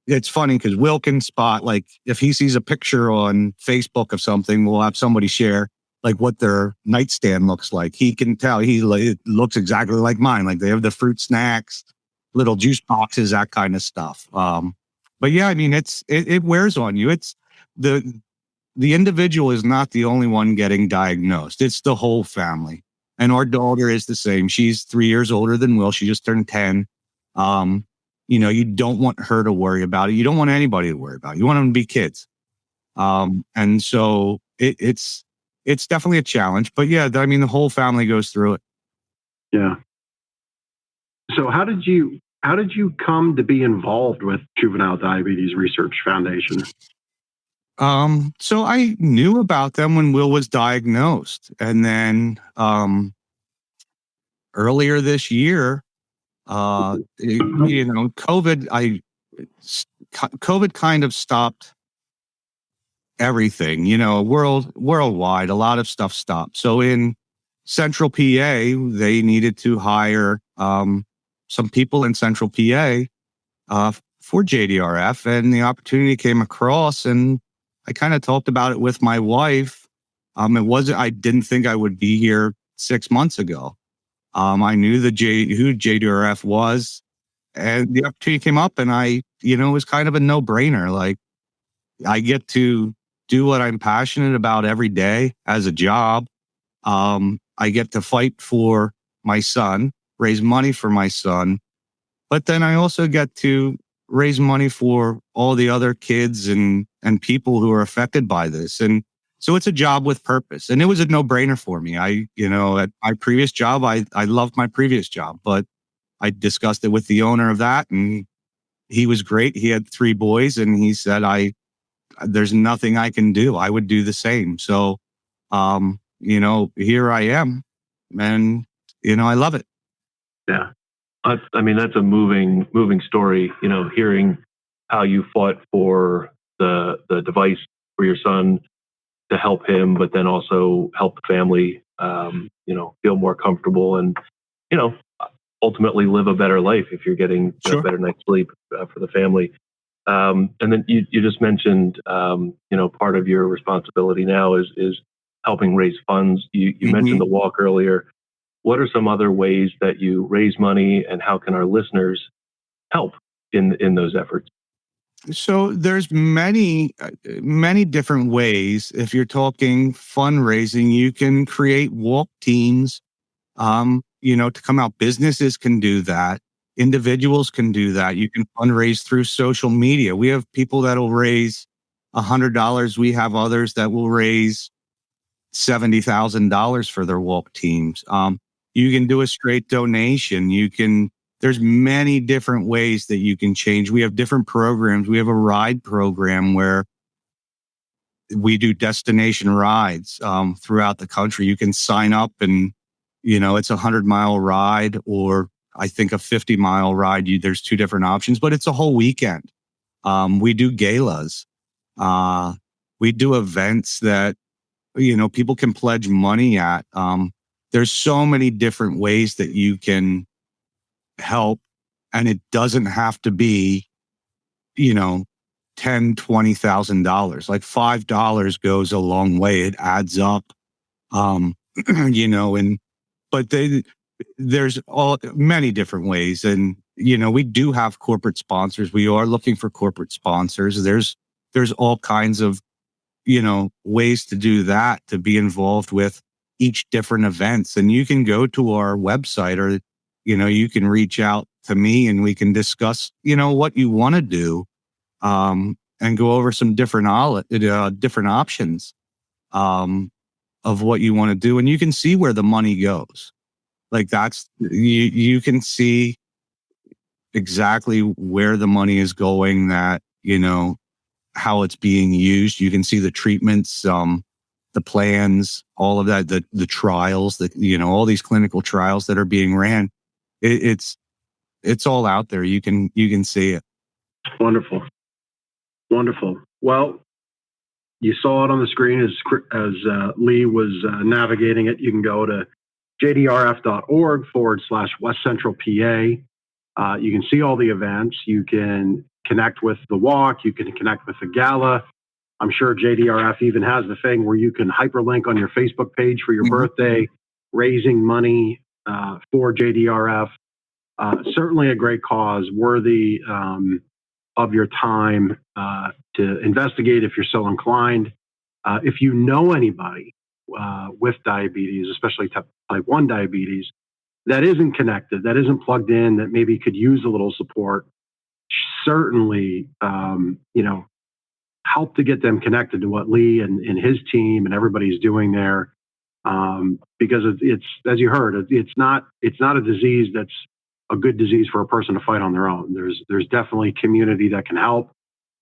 Speaker 3: it's funny because Will can spot, like, if he sees a picture on Facebook of something, we'll have somebody share like what their nightstand looks like. He can tell it looks exactly like mine. Like they have the fruit snacks, little juice boxes, that kind of stuff. But yeah, I mean, it wears on you. It's the individual is not the only one getting diagnosed. It's the whole family. And our daughter is the same. She's 3 years older than Will. She just turned 10. You don't want her to worry about it. You don't want anybody to worry about it. You want them to be kids. And so it's definitely a challenge, but yeah, I mean, the whole family goes through it.
Speaker 1: Yeah. So how did you come to be involved with Juvenile Diabetes Research Foundation?
Speaker 3: So I knew about them when Will was diagnosed, and then earlier this year, COVID kind of stopped everything, worldwide. A lot of stuff stopped. So in Central PA, they needed to hire some people in Central PA for JDRF, and the opportunity came across, and I kind of talked about it with my wife. I didn't think I would be here 6 months ago. I knew who JDRF was, and the opportunity came up, and it was kind of a no-brainer. Like, I get to do what I'm passionate about every day as a job. I get to fight for my son, raise money for my son, but then I also get to raise money for all the other kids and people who are affected by this. And so it's a job with purpose, and it was a no-brainer for me. At my previous job, I loved my previous job, but I discussed it with the owner of that, and he was great. He had 3 boys, and he said, there's nothing I can do. I would do the same. So, here I am, and, I love it.
Speaker 1: Yeah.
Speaker 2: I mean, that's a moving story. Hearing how you fought for the device for your son to help him, but then also help the family, feel more comfortable and, you know, ultimately live a better life if you're getting
Speaker 3: Sure.
Speaker 2: better night's sleep for the family. And then you just mentioned, part of your responsibility now is helping raise funds. You mentioned the walk earlier. What are some other ways that you raise money, and how can our listeners help in those efforts?
Speaker 3: So there's many different ways. If you're talking fundraising, you can create walk teams, to come out. Businesses can do that. Individuals can do that. You can fundraise through social media. We have people that will raise $100. We have others that will raise $70,000 for their walk teams. You can do a straight donation. There's many different ways that you can change. We have different programs. We have a ride program where we do destination rides throughout the country. You can sign up and, it's a 100-mile ride, or I think a 50-mile ride. There's two different options, but it's a whole weekend. We do galas. We do events that, people can pledge money at. There's so many different ways that you can help, and it doesn't have to be, $10,000-$20,000. Like $5 goes a long way. It adds up. But there's many different ways. And, we do have corporate sponsors. We are looking for corporate sponsors. There's all kinds of, ways to do that, to be involved with each different events. And you can go to our website, or, you can reach out to me and we can discuss, what you want to do, and go over some different options, of what you want to do. And you can see where the money goes. Like you can see exactly where the money is going, that, how it's being used. You can see the treatments, the plans, all of that, the trials, all these clinical trials that are being ran. It's all out there. You can see it.
Speaker 1: Wonderful. Well, you saw it on the screen as Lee was navigating it. You can go to jdrf.org/West Central PA. You can see all the events. You can connect with the walk. You can connect with the gala. I'm sure JDRF even has the thing where you can hyperlink on your Facebook page for your birthday, raising money for JDRF. Certainly a great cause, worthy of your time to investigate if you're so inclined. If you know anybody with diabetes, especially type 1 diabetes, that isn't connected, that isn't plugged in, that maybe could use a little support, certainly, help to get them connected to what Lee and his team and everybody's doing there. Because it's, as you heard, it's not a disease that's a good disease for a person to fight on their own. There's definitely community that can help,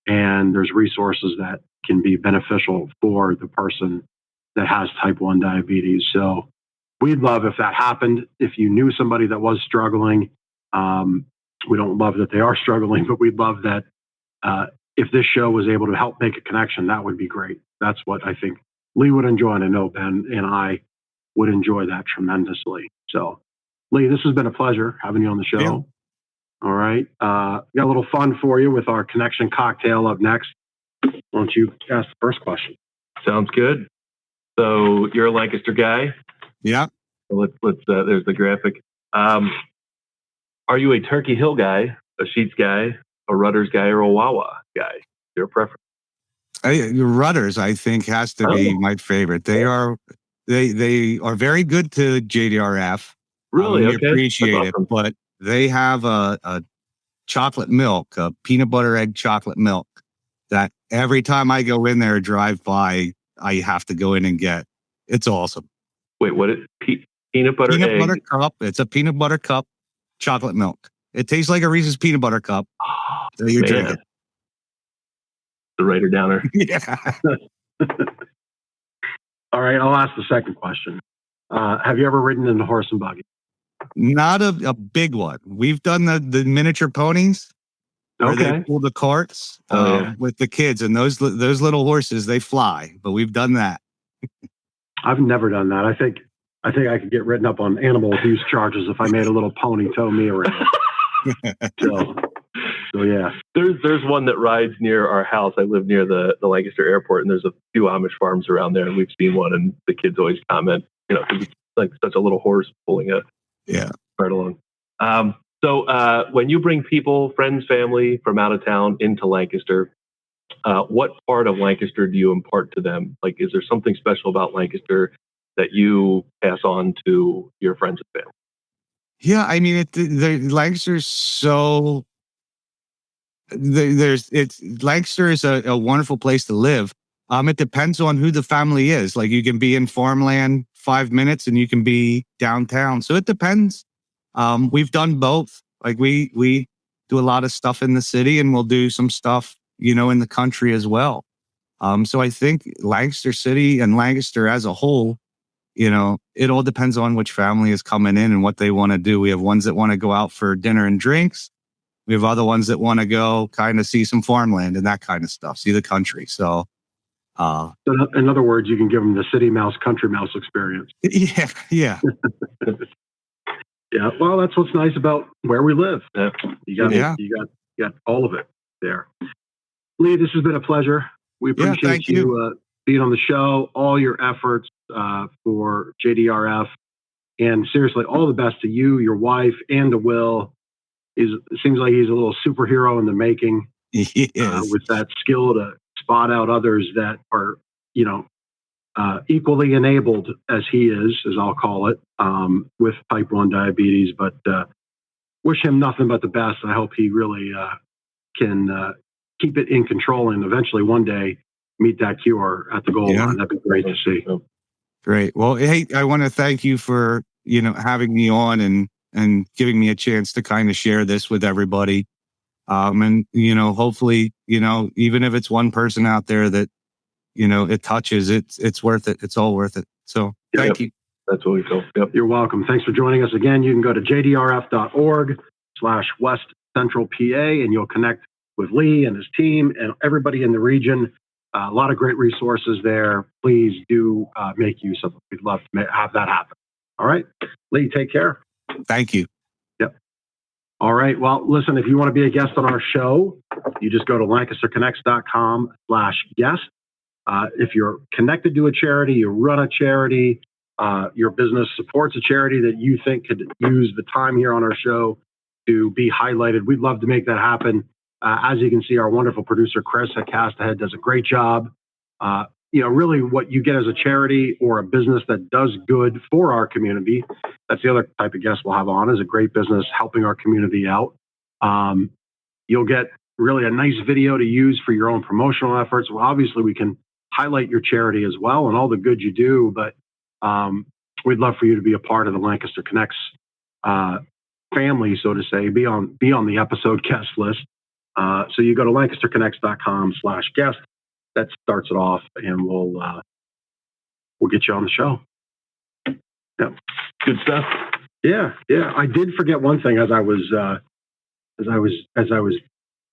Speaker 1: and there's resources that can be beneficial for the person that has type 1 diabetes. So we'd love if that happened. If you knew somebody that was struggling, we don't love that they are struggling, but we'd love that if this show was able to help make a connection, that would be great. That's what I think Lee would enjoy, and I know Ben and I would enjoy that tremendously. So, Lee, this has been a pleasure having you on the show.
Speaker 3: Yeah.
Speaker 1: All right. Got a little fun for you with our connection cocktail up next. Why don't you ask the first question?
Speaker 2: Sounds good. So you're a Lancaster guy.
Speaker 3: Yeah.
Speaker 2: Let's there's the graphic. Are you a Turkey Hill guy, a Sheets guy, a Rudders guy, or a Wawa guy? Your preference?
Speaker 3: Rudders, I think, has to be my favorite. They are very good to JDRF.
Speaker 2: Really?
Speaker 3: We
Speaker 2: Okay.
Speaker 3: appreciate
Speaker 2: That's
Speaker 3: it,
Speaker 2: awesome.
Speaker 3: but they have a chocolate milk, a peanut butter egg chocolate milk, that every time I go in there, drive by, I have to go in and get. It's awesome.
Speaker 2: Wait, what is peanut butter
Speaker 3: Peanut
Speaker 2: egg?
Speaker 3: butter cup. It's a peanut butter cup, chocolate milk. It tastes like a Reese's peanut butter cup. So you drink it.
Speaker 2: The writer downer.
Speaker 3: Yeah.
Speaker 1: All right, I'll ask the second question. Have you ever ridden in a horse and buggy?
Speaker 3: Not a big one. We've done the miniature ponies where they pull the carts with the kids, and those little horses, they fly. But we've done that.
Speaker 1: I've never done that. I think I could get written up on animal abuse charges if I made a little pony tow me around. So yeah.
Speaker 2: There's one that rides near our house. I live near the Lancaster airport, and there's a few Amish farms around there, and we've seen one, and the kids always comment, 'cause it's like such a little horse pulling a cart along. So when you bring people, friends, family from out of town into Lancaster, what part of Lancaster do you impart to them? Like, is there something special about Lancaster that you pass on to your friends and family?
Speaker 3: Yeah, I mean, Lancaster's so. Lancaster is a wonderful place to live. It depends on who the family is. Like, you can be in farmland 5 minutes, and you can be downtown. So it depends. We've done both. Like, we do a lot of stuff in the city, and we'll do some stuff, in the country as well. So I think Lancaster City and Lancaster as a whole, it all depends on which family is coming in and what they want to do. We have ones that want to go out for dinner and drinks. We have other ones that want to go kind of see some farmland and that kind of stuff, see the country. So,
Speaker 1: in other words, you can give them the city mouse, country mouse experience.
Speaker 3: Yeah.
Speaker 1: Yeah. Well, that's what's nice about where we live.
Speaker 2: Yeah.
Speaker 1: You got all of it there. Lee, this has been a pleasure. We appreciate you being on the show, all your efforts for JDRF, and seriously, all the best to you, your wife, and to Will. It seems like he's a little superhero in the making. With that skill to spot out others that are, equally enabled as he is, as I'll call it, with type 1 diabetes. But wish him nothing but the best. I hope he really can keep it in control and eventually one day meet that cure at the goal line. That'd be great to see.
Speaker 3: Great. Well, hey, I want to thank you for, having me on and giving me a chance to kind of share this with everybody. And, hopefully, even if it's one person out there that, it touches, it's worth it. It's all worth it. So thank you.
Speaker 2: That's what we feel. Yep.
Speaker 1: You're welcome. Thanks for joining us again. You can go to jdrf.org/West Central PA, and you'll connect with Lee and his team and everybody in the region. A lot of great resources there. Please do make use of it. We'd love to have that happen. All right. Lee, take care.
Speaker 3: Thank you.
Speaker 1: Yep. All right. Well, listen, if you want to be a guest on our show, you just go to lancasterconnects.com/guest. If you're connected to a charity, you run a charity, your business supports a charity that you think could use the time here on our show to be highlighted, we'd love to make that happen. As you can see, our wonderful producer, Chris at Cast Ahead, does a great job. Really what you get as a charity or a business that does good for our community, that's the other type of guest we'll have on, is a great business helping our community out. You'll get really a nice video to use for your own promotional efforts. Well, obviously, we can highlight your charity as well and all the good you do, but we'd love for you to be a part of the Lancaster Connects family, so to say, be on the episode guest list. So you go to lancasterconnects.com/guest. That starts it off, and we'll get you on the show. Yeah,
Speaker 2: good stuff.
Speaker 1: Yeah. I did forget one thing as I was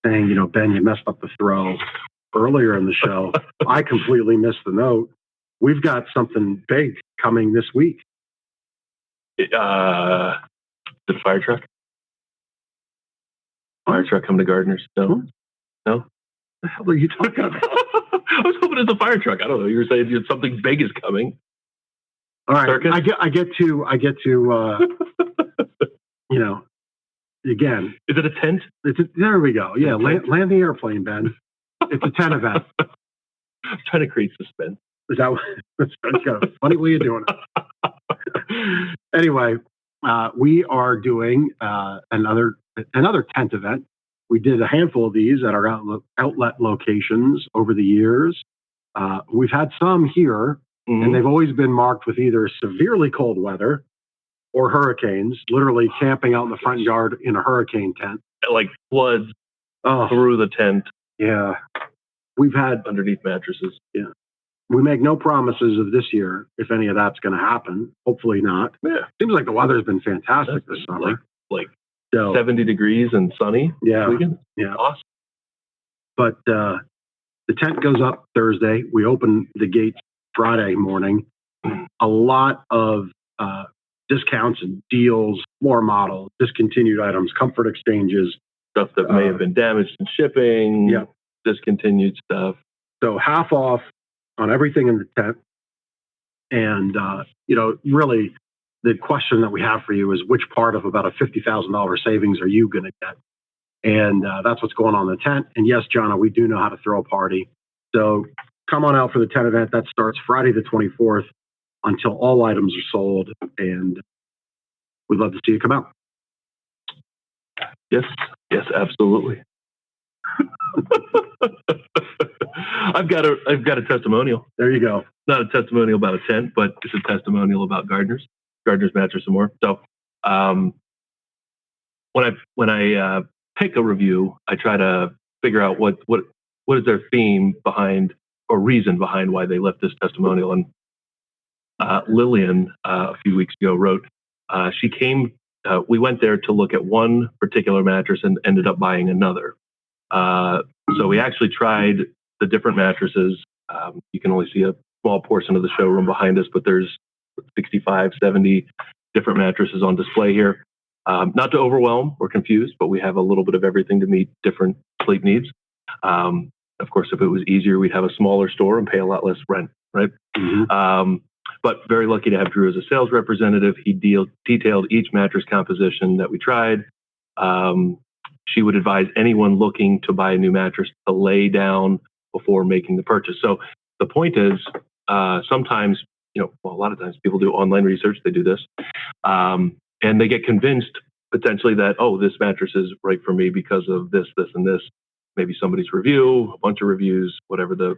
Speaker 1: saying. Ben, you messed up the throw earlier in the show. I completely missed the note. We've got something big coming this week.
Speaker 2: The fire truck. Fire truck coming to Gardeners. No.
Speaker 1: What the hell are you talking about?
Speaker 2: I was hoping it's a fire truck. I don't know. You were saying something big is coming.
Speaker 1: All right. Circus? I get to again.
Speaker 2: Is it a tent?
Speaker 1: There we go. Yeah. Land the airplane, Ben. It's a tent event.
Speaker 2: I'm trying to create suspense.
Speaker 1: Is that that's got a funny way of doing it. Anyway, we are doing another tent event. We did a handful of these at our outlet locations over the years. We've had some here, and they've always been marked with either severely cold weather or hurricanes, literally camping out in the front yard in a hurricane tent.
Speaker 2: Like floods through the tent.
Speaker 1: Yeah. We've had
Speaker 2: underneath mattresses.
Speaker 1: Yeah. we make no promises of this year if any of that's going to happen. Hopefully not.
Speaker 2: Yeah.
Speaker 1: Seems like the weather's been fantastic this summer.
Speaker 2: Like
Speaker 1: So,
Speaker 2: 70 degrees and sunny
Speaker 1: Yeah.
Speaker 2: this weekend.
Speaker 1: yeah.
Speaker 2: Awesome.
Speaker 1: But the tent goes up Thursday. We open the gates Friday morning. A lot of discounts and deals, floor models, discontinued items, comfort exchanges.
Speaker 2: Stuff that may have been damaged in shipping.
Speaker 1: Yeah.
Speaker 2: Discontinued stuff.
Speaker 1: So half off on everything in the tent. And, really the question that we have for you is which part of about a $50,000 savings are you going to get? And that's what's going on in the tent. And yes, Jonna, we do know how to throw a party. So come on out for the tent event. That starts Friday the 24th until all items are sold. And we'd love to see you come out.
Speaker 2: Yes, absolutely. I've got a testimonial.
Speaker 1: There you go.
Speaker 2: Not a testimonial about a tent, but it's a testimonial about Gardner's Mattress and More. So, when I pick a review, I try to figure out what is their theme behind or reason behind why they left this testimonial. And Lillian a few weeks ago wrote, she came. We went there to look at one particular mattress and ended up buying another. So we actually tried the different mattresses. You can only see a small portion of the showroom behind us, but there's 65, 70 different mattresses on display here. Not to overwhelm or confuse, but we have a little bit of everything to meet different sleep needs. Of course, if it was easier, we'd have a smaller store and pay a lot less rent, right?
Speaker 1: Mm-hmm.
Speaker 2: But very lucky to have Drew as a sales representative. He detailed each mattress composition that we tried. She would advise anyone looking to buy a new mattress to lay down before making the purchase. So the point is, sometimes, a lot of times people do online research, they do this, and they get convinced potentially that, this mattress is right for me because of this, this, and this. Maybe somebody's review, a bunch of reviews, whatever the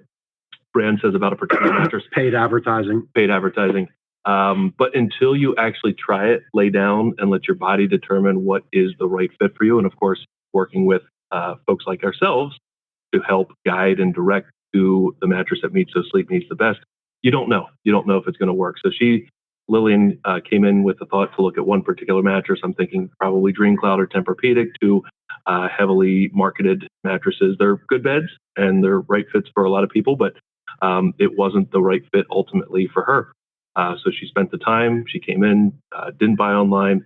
Speaker 2: brand says about a particular mattress.
Speaker 1: Paid advertising.
Speaker 2: But until you actually try it, lay down and let your body determine what is the right fit for you. And of course, working with folks like ourselves to help guide and direct to the mattress that meets those sleep needs the best. You don't know if it's going to work. So Lillian came in with the thought to look at one particular mattress. I'm thinking probably Dream Cloud or Tempur-Pedic, two heavily marketed mattresses. They're good beds and they're right fits for a lot of people, but it wasn't the right fit ultimately for her. So she spent the time, she came in, didn't buy online,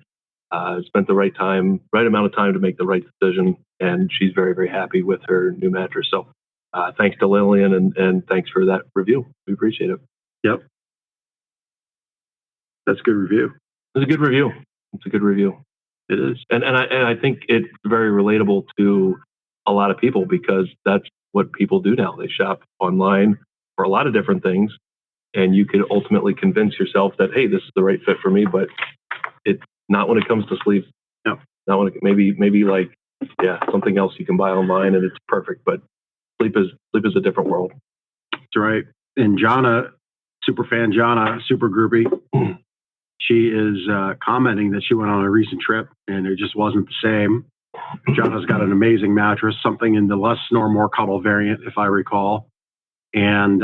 Speaker 2: spent the right amount of time to make the right decision. And she's very, very happy with her new mattress. So thanks to Lillian and thanks for that review. We appreciate it.
Speaker 1: Yep. That's a good review.
Speaker 2: It's a good review. It is. And I think it's very relatable to a lot of people because that's what people do now. They shop online for a lot of different things. And you could ultimately convince yourself that, hey, this is the right fit for me, but it's not when it comes to sleep.
Speaker 1: No.
Speaker 2: Not when maybe like, something else you can buy online and it's perfect, but sleep is a different world.
Speaker 1: That's right. And Jonna, super fan Jonna, super groupie, she is commenting that she went on a recent trip and it just wasn't the same. Jonna's got an amazing mattress, something in the less snore, more cuddle variant, if I recall. And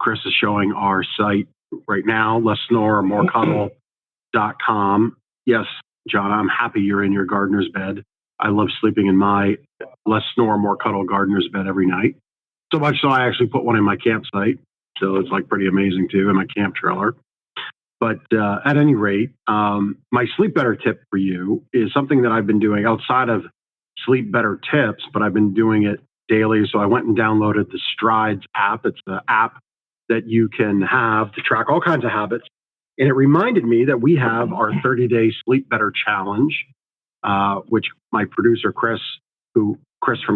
Speaker 1: Chris is showing our site right now, lesssnoremorecuddle.com. Yes, John, I'm happy you're in your gardener's bed. I love sleeping in my Less Snore, More Cuddle gardener's bed every night. So much so I actually put one in my campsite. So it's like pretty amazing too in my camp trailer. But at any rate, my Sleep Better tip for you is something that I've been doing outside of Sleep Better tips, but I've been doing it daily. So I went and downloaded the Strides app. It's the app that you can have to track all kinds of habits. And it reminded me that we have our 30-day Sleep Better challenge, which my producer, Chris from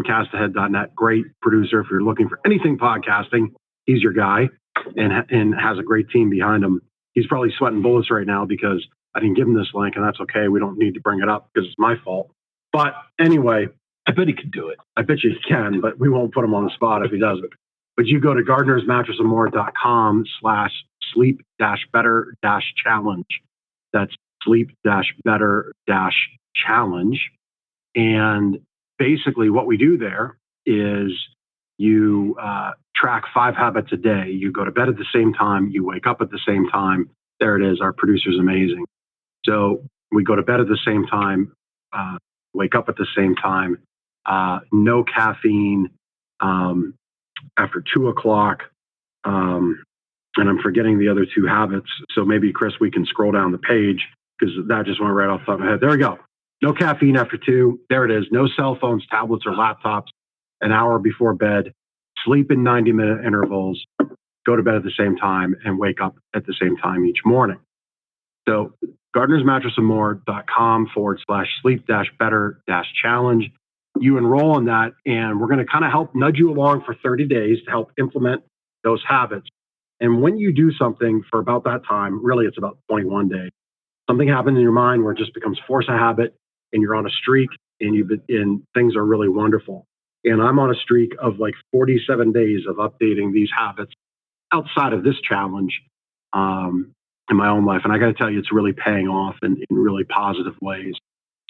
Speaker 1: castahead.net, great producer. If you're looking for anything podcasting, he's your guy and has a great team behind him. He's probably sweating bullets right now because I didn't give him this link, and that's okay. We don't need to bring it up because it's my fault. But anyway,
Speaker 2: I bet he could do it.
Speaker 1: I bet you he can, but we won't put him on the spot if he doesn't. But you go to gardenersmattressandmore.com/sleep-better-challenge. That's sleep-better-challenge. And basically what we do there is You track 5 habits a day. You go to bed at the same time. You wake up at the same time. There it is. Our producer's amazing. So we go to bed at the same time, wake up at the same time. No caffeine after 2 o'clock. And I'm forgetting the other 2 habits. So maybe, Chris, we can scroll down the page because that just went right off the top of my head. There we go. No caffeine after 2. There it is. No cell phones, tablets, or laptops an hour before bed. Sleep in 90-minute intervals. Go to bed at the same time and wake up at the same time each morning. So gardenersmattressandmore.com/sleep-better-challenge. You enroll in that, and we're going to kind of help nudge you along for 30 days to help implement those habits. And when you do something for about that time, really it's about 21 days, something happens in your mind where it just becomes force a habit, and you're on a streak, and things are really wonderful. And I'm on a streak of like 47 days of updating these habits outside of this challenge in my own life. And I got to tell you, it's really paying off in really positive ways.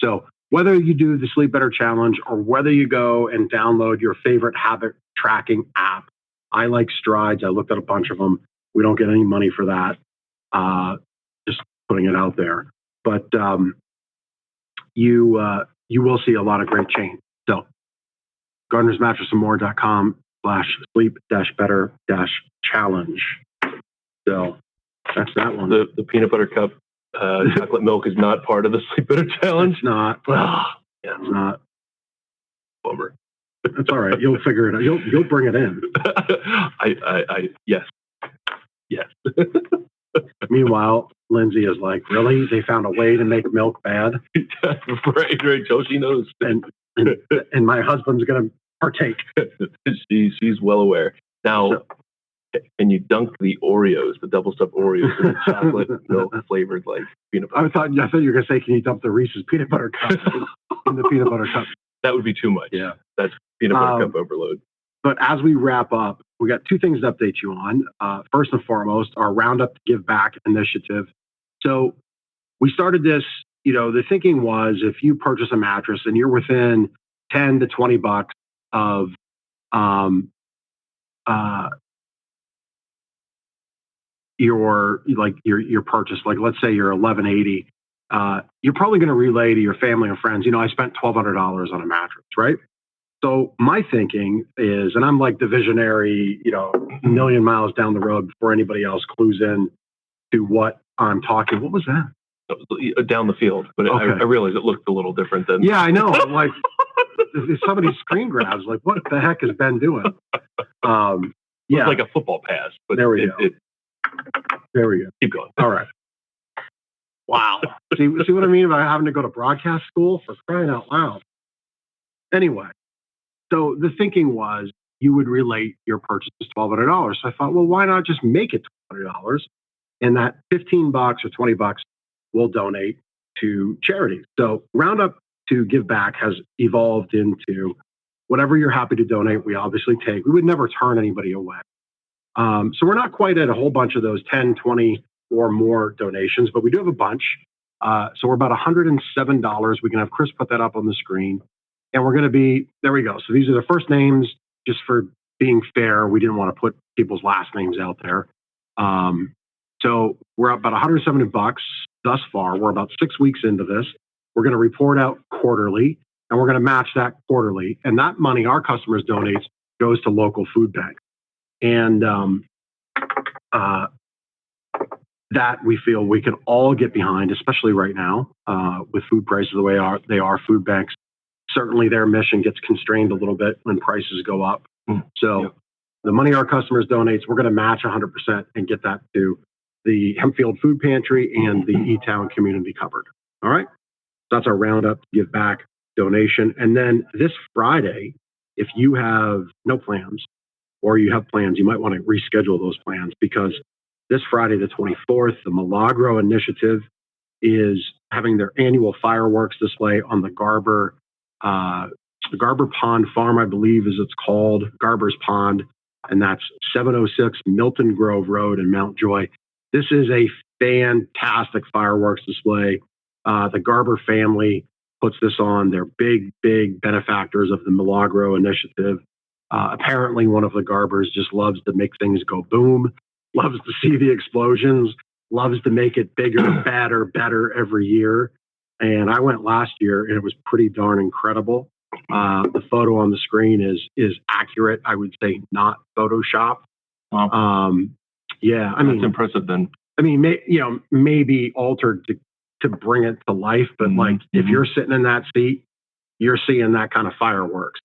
Speaker 1: So whether you do the Sleep Better Challenge or whether you go and download your favorite habit tracking app, I like Strides. I looked at a bunch of them. We don't get any money for that. Just putting it out there. But you will see a lot of great change. So gardenersmattressandmore.com/sleep-better-challenge. So that's that one.
Speaker 2: The peanut butter cup chocolate milk is not part of the Sleep Better Challenge.
Speaker 1: It's not.
Speaker 2: Yeah,
Speaker 1: It's not.
Speaker 2: Bummer.
Speaker 1: That's all right. You'll figure it out. You'll bring it in.
Speaker 2: Yes.
Speaker 1: Meanwhile, Lindsay is like, really? They found a way to make milk bad?
Speaker 2: right. So she knows.
Speaker 1: And my husband's going to partake.
Speaker 2: She's well aware. Now, and you dunk the Oreos, the double stuffed Oreos, in the chocolate milk flavored like peanut butter.
Speaker 1: I thought you were going to say, can you dump the Reese's peanut butter cup in the peanut butter cup?
Speaker 2: That would be too much.
Speaker 1: Yeah.
Speaker 2: That's peanut butter cup overload.
Speaker 1: But as we wrap up, we got 2 things to update you on. First and foremost, our Roundup to Give Back initiative. So we started this, the thinking was if you purchase a mattress and you're within 10 to 20 bucks of your purchase, like let's say you're $1,180, you're probably going to relay to your family and friends, I spent $1,200 on a mattress, right? So my thinking is, and I'm like the visionary, a million miles down the road before anybody else clues in to what I'm talking. What was that?
Speaker 2: Down the field, but okay. I realized it looked a little different than.
Speaker 1: Yeah, I know. Like somebody's screen grabs. Like, what the heck is Ben doing?
Speaker 2: Yeah, it's like a football pass. But
Speaker 1: there we go. There we go.
Speaker 2: Keep going.
Speaker 1: All right. Wow. See what I mean about having to go to broadcast school? For crying out loud. Anyway, so the thinking was you would relate your purchase to $1,200. So I thought, well, why not just make it $200? And that $15 or $20 we'll donate to charity. So Roundup to Give Back has evolved into whatever you're happy to donate, we obviously take. We would never turn anybody away. So we're not quite at a whole bunch of those 10, 20 or more donations, but we do have a bunch. So we're about $107. We can have Chris put that up on the screen. And we're going to be, there we go. So these are the first names, just for being fair. We didn't want to put people's last names out there. So we're up about $170 thus far. We're about 6 weeks into this. We're going to report out quarterly, and we're going to match that quarterly. And that money our customers donate goes to local food banks. And that we feel we can all get behind, especially right now with food prices the way they are. Food banks, certainly their mission gets constrained a little bit when prices go up. So the money our customers donate, we're going to match 100% and get that to the Hempfield Food Pantry and the E-Town Community Cupboard. All right. So that's our Roundup to Give Back donation. And then this Friday, if you have no plans or you have plans, you might want to reschedule those plans, because this Friday, the 24th, the Milagro Initiative is having their annual fireworks display on the Garber Pond Farm, I believe is it's called, Garber's Pond, and that's 706 Milton Grove Road in Mount Joy. This is a fantastic fireworks display. The Garber family puts this on. They're big benefactors of the Milagro Initiative. Apparently, one of the Garbers just loves to make things go boom, loves to see the explosions, loves to make it bigger, badder, better every year. And I went last year, and it was pretty darn incredible. The photo on the screen is accurate. I would say not Photoshop.
Speaker 2: Wow.
Speaker 1: Yeah, I mean,
Speaker 2: that's impressive. Then
Speaker 1: I mean, maybe altered to bring it to life, but like if you're sitting in that seat, you're seeing that kind of fireworks.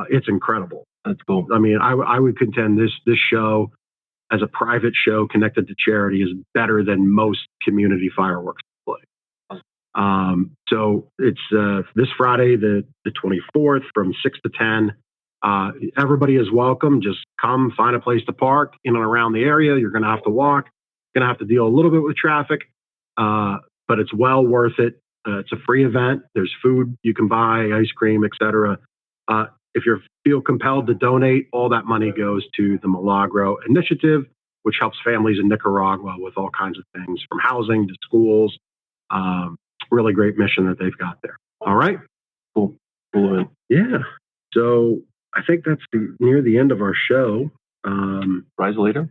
Speaker 1: It's incredible.
Speaker 2: That's cool.
Speaker 1: I mean, I would contend this show, as a private show connected to charity, is better than most community fireworks display. So it's this Friday, the 24th, from 6 to 10. Everybody is welcome. Just come, find a place to park in and around the area. You're going to have to walk. You're going to have to deal a little bit with traffic, but it's well worth it. It's a free event. There's food you can buy, ice cream, etc. If you feel compelled to donate, all that money goes to the Milagro Initiative, which helps families in Nicaragua with all kinds of things, from housing to schools. Really great mission that they've got there. All right.
Speaker 2: Cool.
Speaker 1: Yeah. So I think that's near the end of our show.
Speaker 2: Rise later.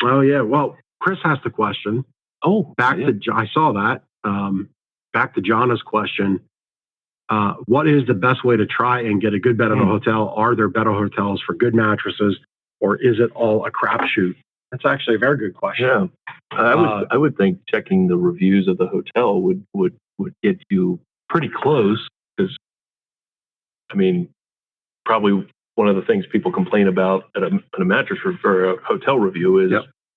Speaker 1: Oh yeah. Well, Chris has the question.
Speaker 2: Oh,
Speaker 1: I saw that. Back to Jana's question. What is the best way to try and get a good bed at a hotel? Are there better hotels for good mattresses, or is it all a crapshoot? That's actually a very good question.
Speaker 2: Yeah, I would think checking the reviews of the hotel would get you pretty close, because I mean, probably one of the things people complain about at a mattress or a hotel review is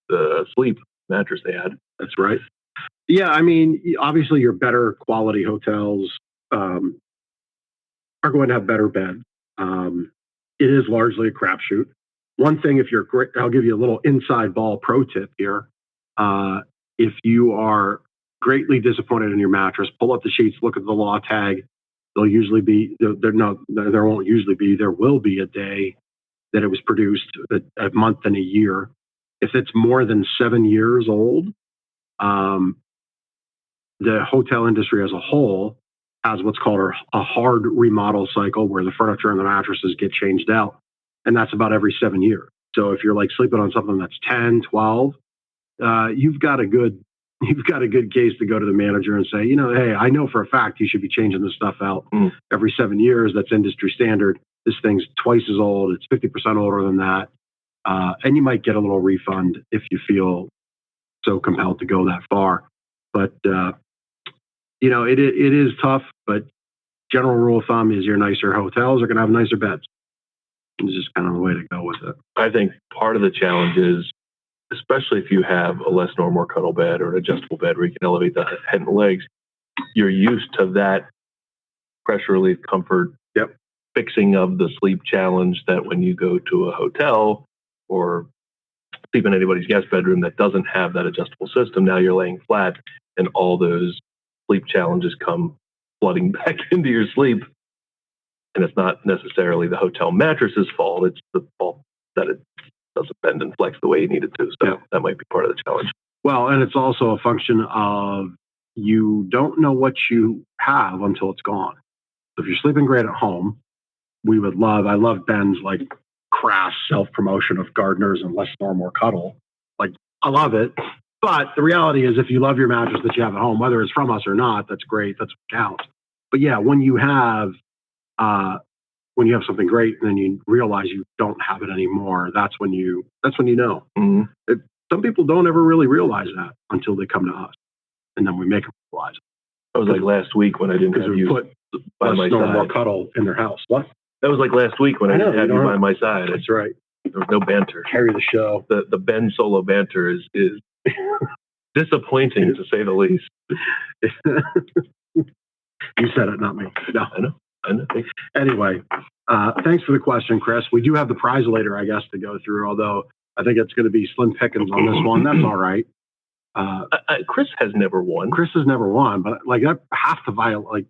Speaker 2: the sleep mattress they had.
Speaker 1: That's right. Yeah, I mean, obviously your better quality hotels are going to have better beds. It is largely a crapshoot. One thing, if you're great, I'll give you a little inside ball pro tip here. If you are greatly disappointed in your mattress, pull up the sheets, look at the law tag. There'll usually be, there won't usually be, there will be a day that it was produced, a month and a year. If it's more than 7 years old, the hotel industry as a whole has what's called a hard remodel cycle, where the furniture and the mattresses get changed out. And that's about every 7 years. So if you're like sleeping on something that's 10, 12, you've got a good case to go to the manager and say, hey, I know for a fact you should be changing this stuff out every 7 years. That's industry standard. This thing's twice as old. It's 50% older than that. And you might get a little refund if you feel so compelled to go that far. But, it is tough, but general rule of thumb is your nicer hotels are going to have nicer beds. It's just kind of the way to go with it.
Speaker 2: I think part of the challenge is, especially if you have a less normal cuddle bed or an adjustable bed where you can elevate the head and legs, you're used to that pressure relief comfort fixing of the sleep challenge, that when you go to a hotel or sleep in anybody's guest bedroom that doesn't have that adjustable system, now you're laying flat and all those sleep challenges come flooding back into your sleep. And it's not necessarily the hotel mattress's fault. It's the fault that it doesn't bend and flex the way you need it to. So that might be part of the challenge. Well,
Speaker 1: and it's also a function of you don't know what you have until it's gone. So if you're sleeping great at home, I love Ben's like crass self-promotion of gardeners and less snore, more cuddle. Like, I love it. But the reality is, if you love your mattress that you have at home, whether it's from us or not, that's great. That's what counts. But yeah, when you have something great and then you realize you don't have it anymore, that's when you know.
Speaker 2: Mm-hmm.
Speaker 1: Some people don't ever really realize that until they come to us, and then we make them realize it.
Speaker 2: That was like last week when I didn't have you by my side.
Speaker 1: More cuddle in their house. What?
Speaker 2: That was like last week when I didn't have you by my side.
Speaker 1: That's right.
Speaker 2: There was no banter.
Speaker 1: Carry the show.
Speaker 2: The Ben solo banter is disappointing, to say the least.
Speaker 1: You said it, not me. No.
Speaker 2: I know.
Speaker 1: Anyway, thanks for the question, Chris. We do have the prize later, I guess, to go through, although I think it's going to be slim pickings on this one. That's all right.
Speaker 2: Chris has never won.
Speaker 1: Chris has never won, but like I have to violate. Like,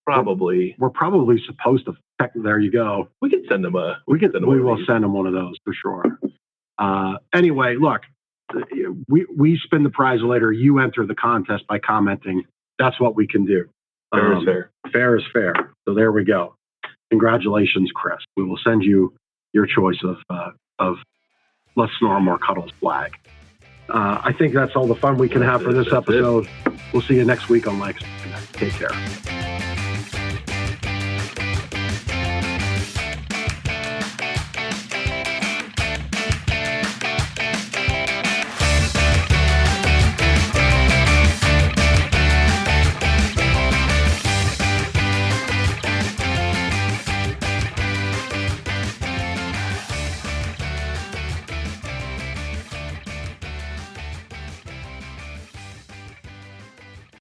Speaker 2: probably
Speaker 1: we're probably supposed to. There you go.
Speaker 2: We can send them
Speaker 1: We will send them one of those for sure. Anyway, look, we spin the prize later. You enter the contest by commenting. That's what we can do.
Speaker 2: Fair is fair.
Speaker 1: Fair is fair. So there we go. Congratulations, Chris. We will send you your choice of Less Snore, More Cuddles flag. I think that's all the fun we can have for this episode. We'll see you next week on Lancaster Connect. Take care.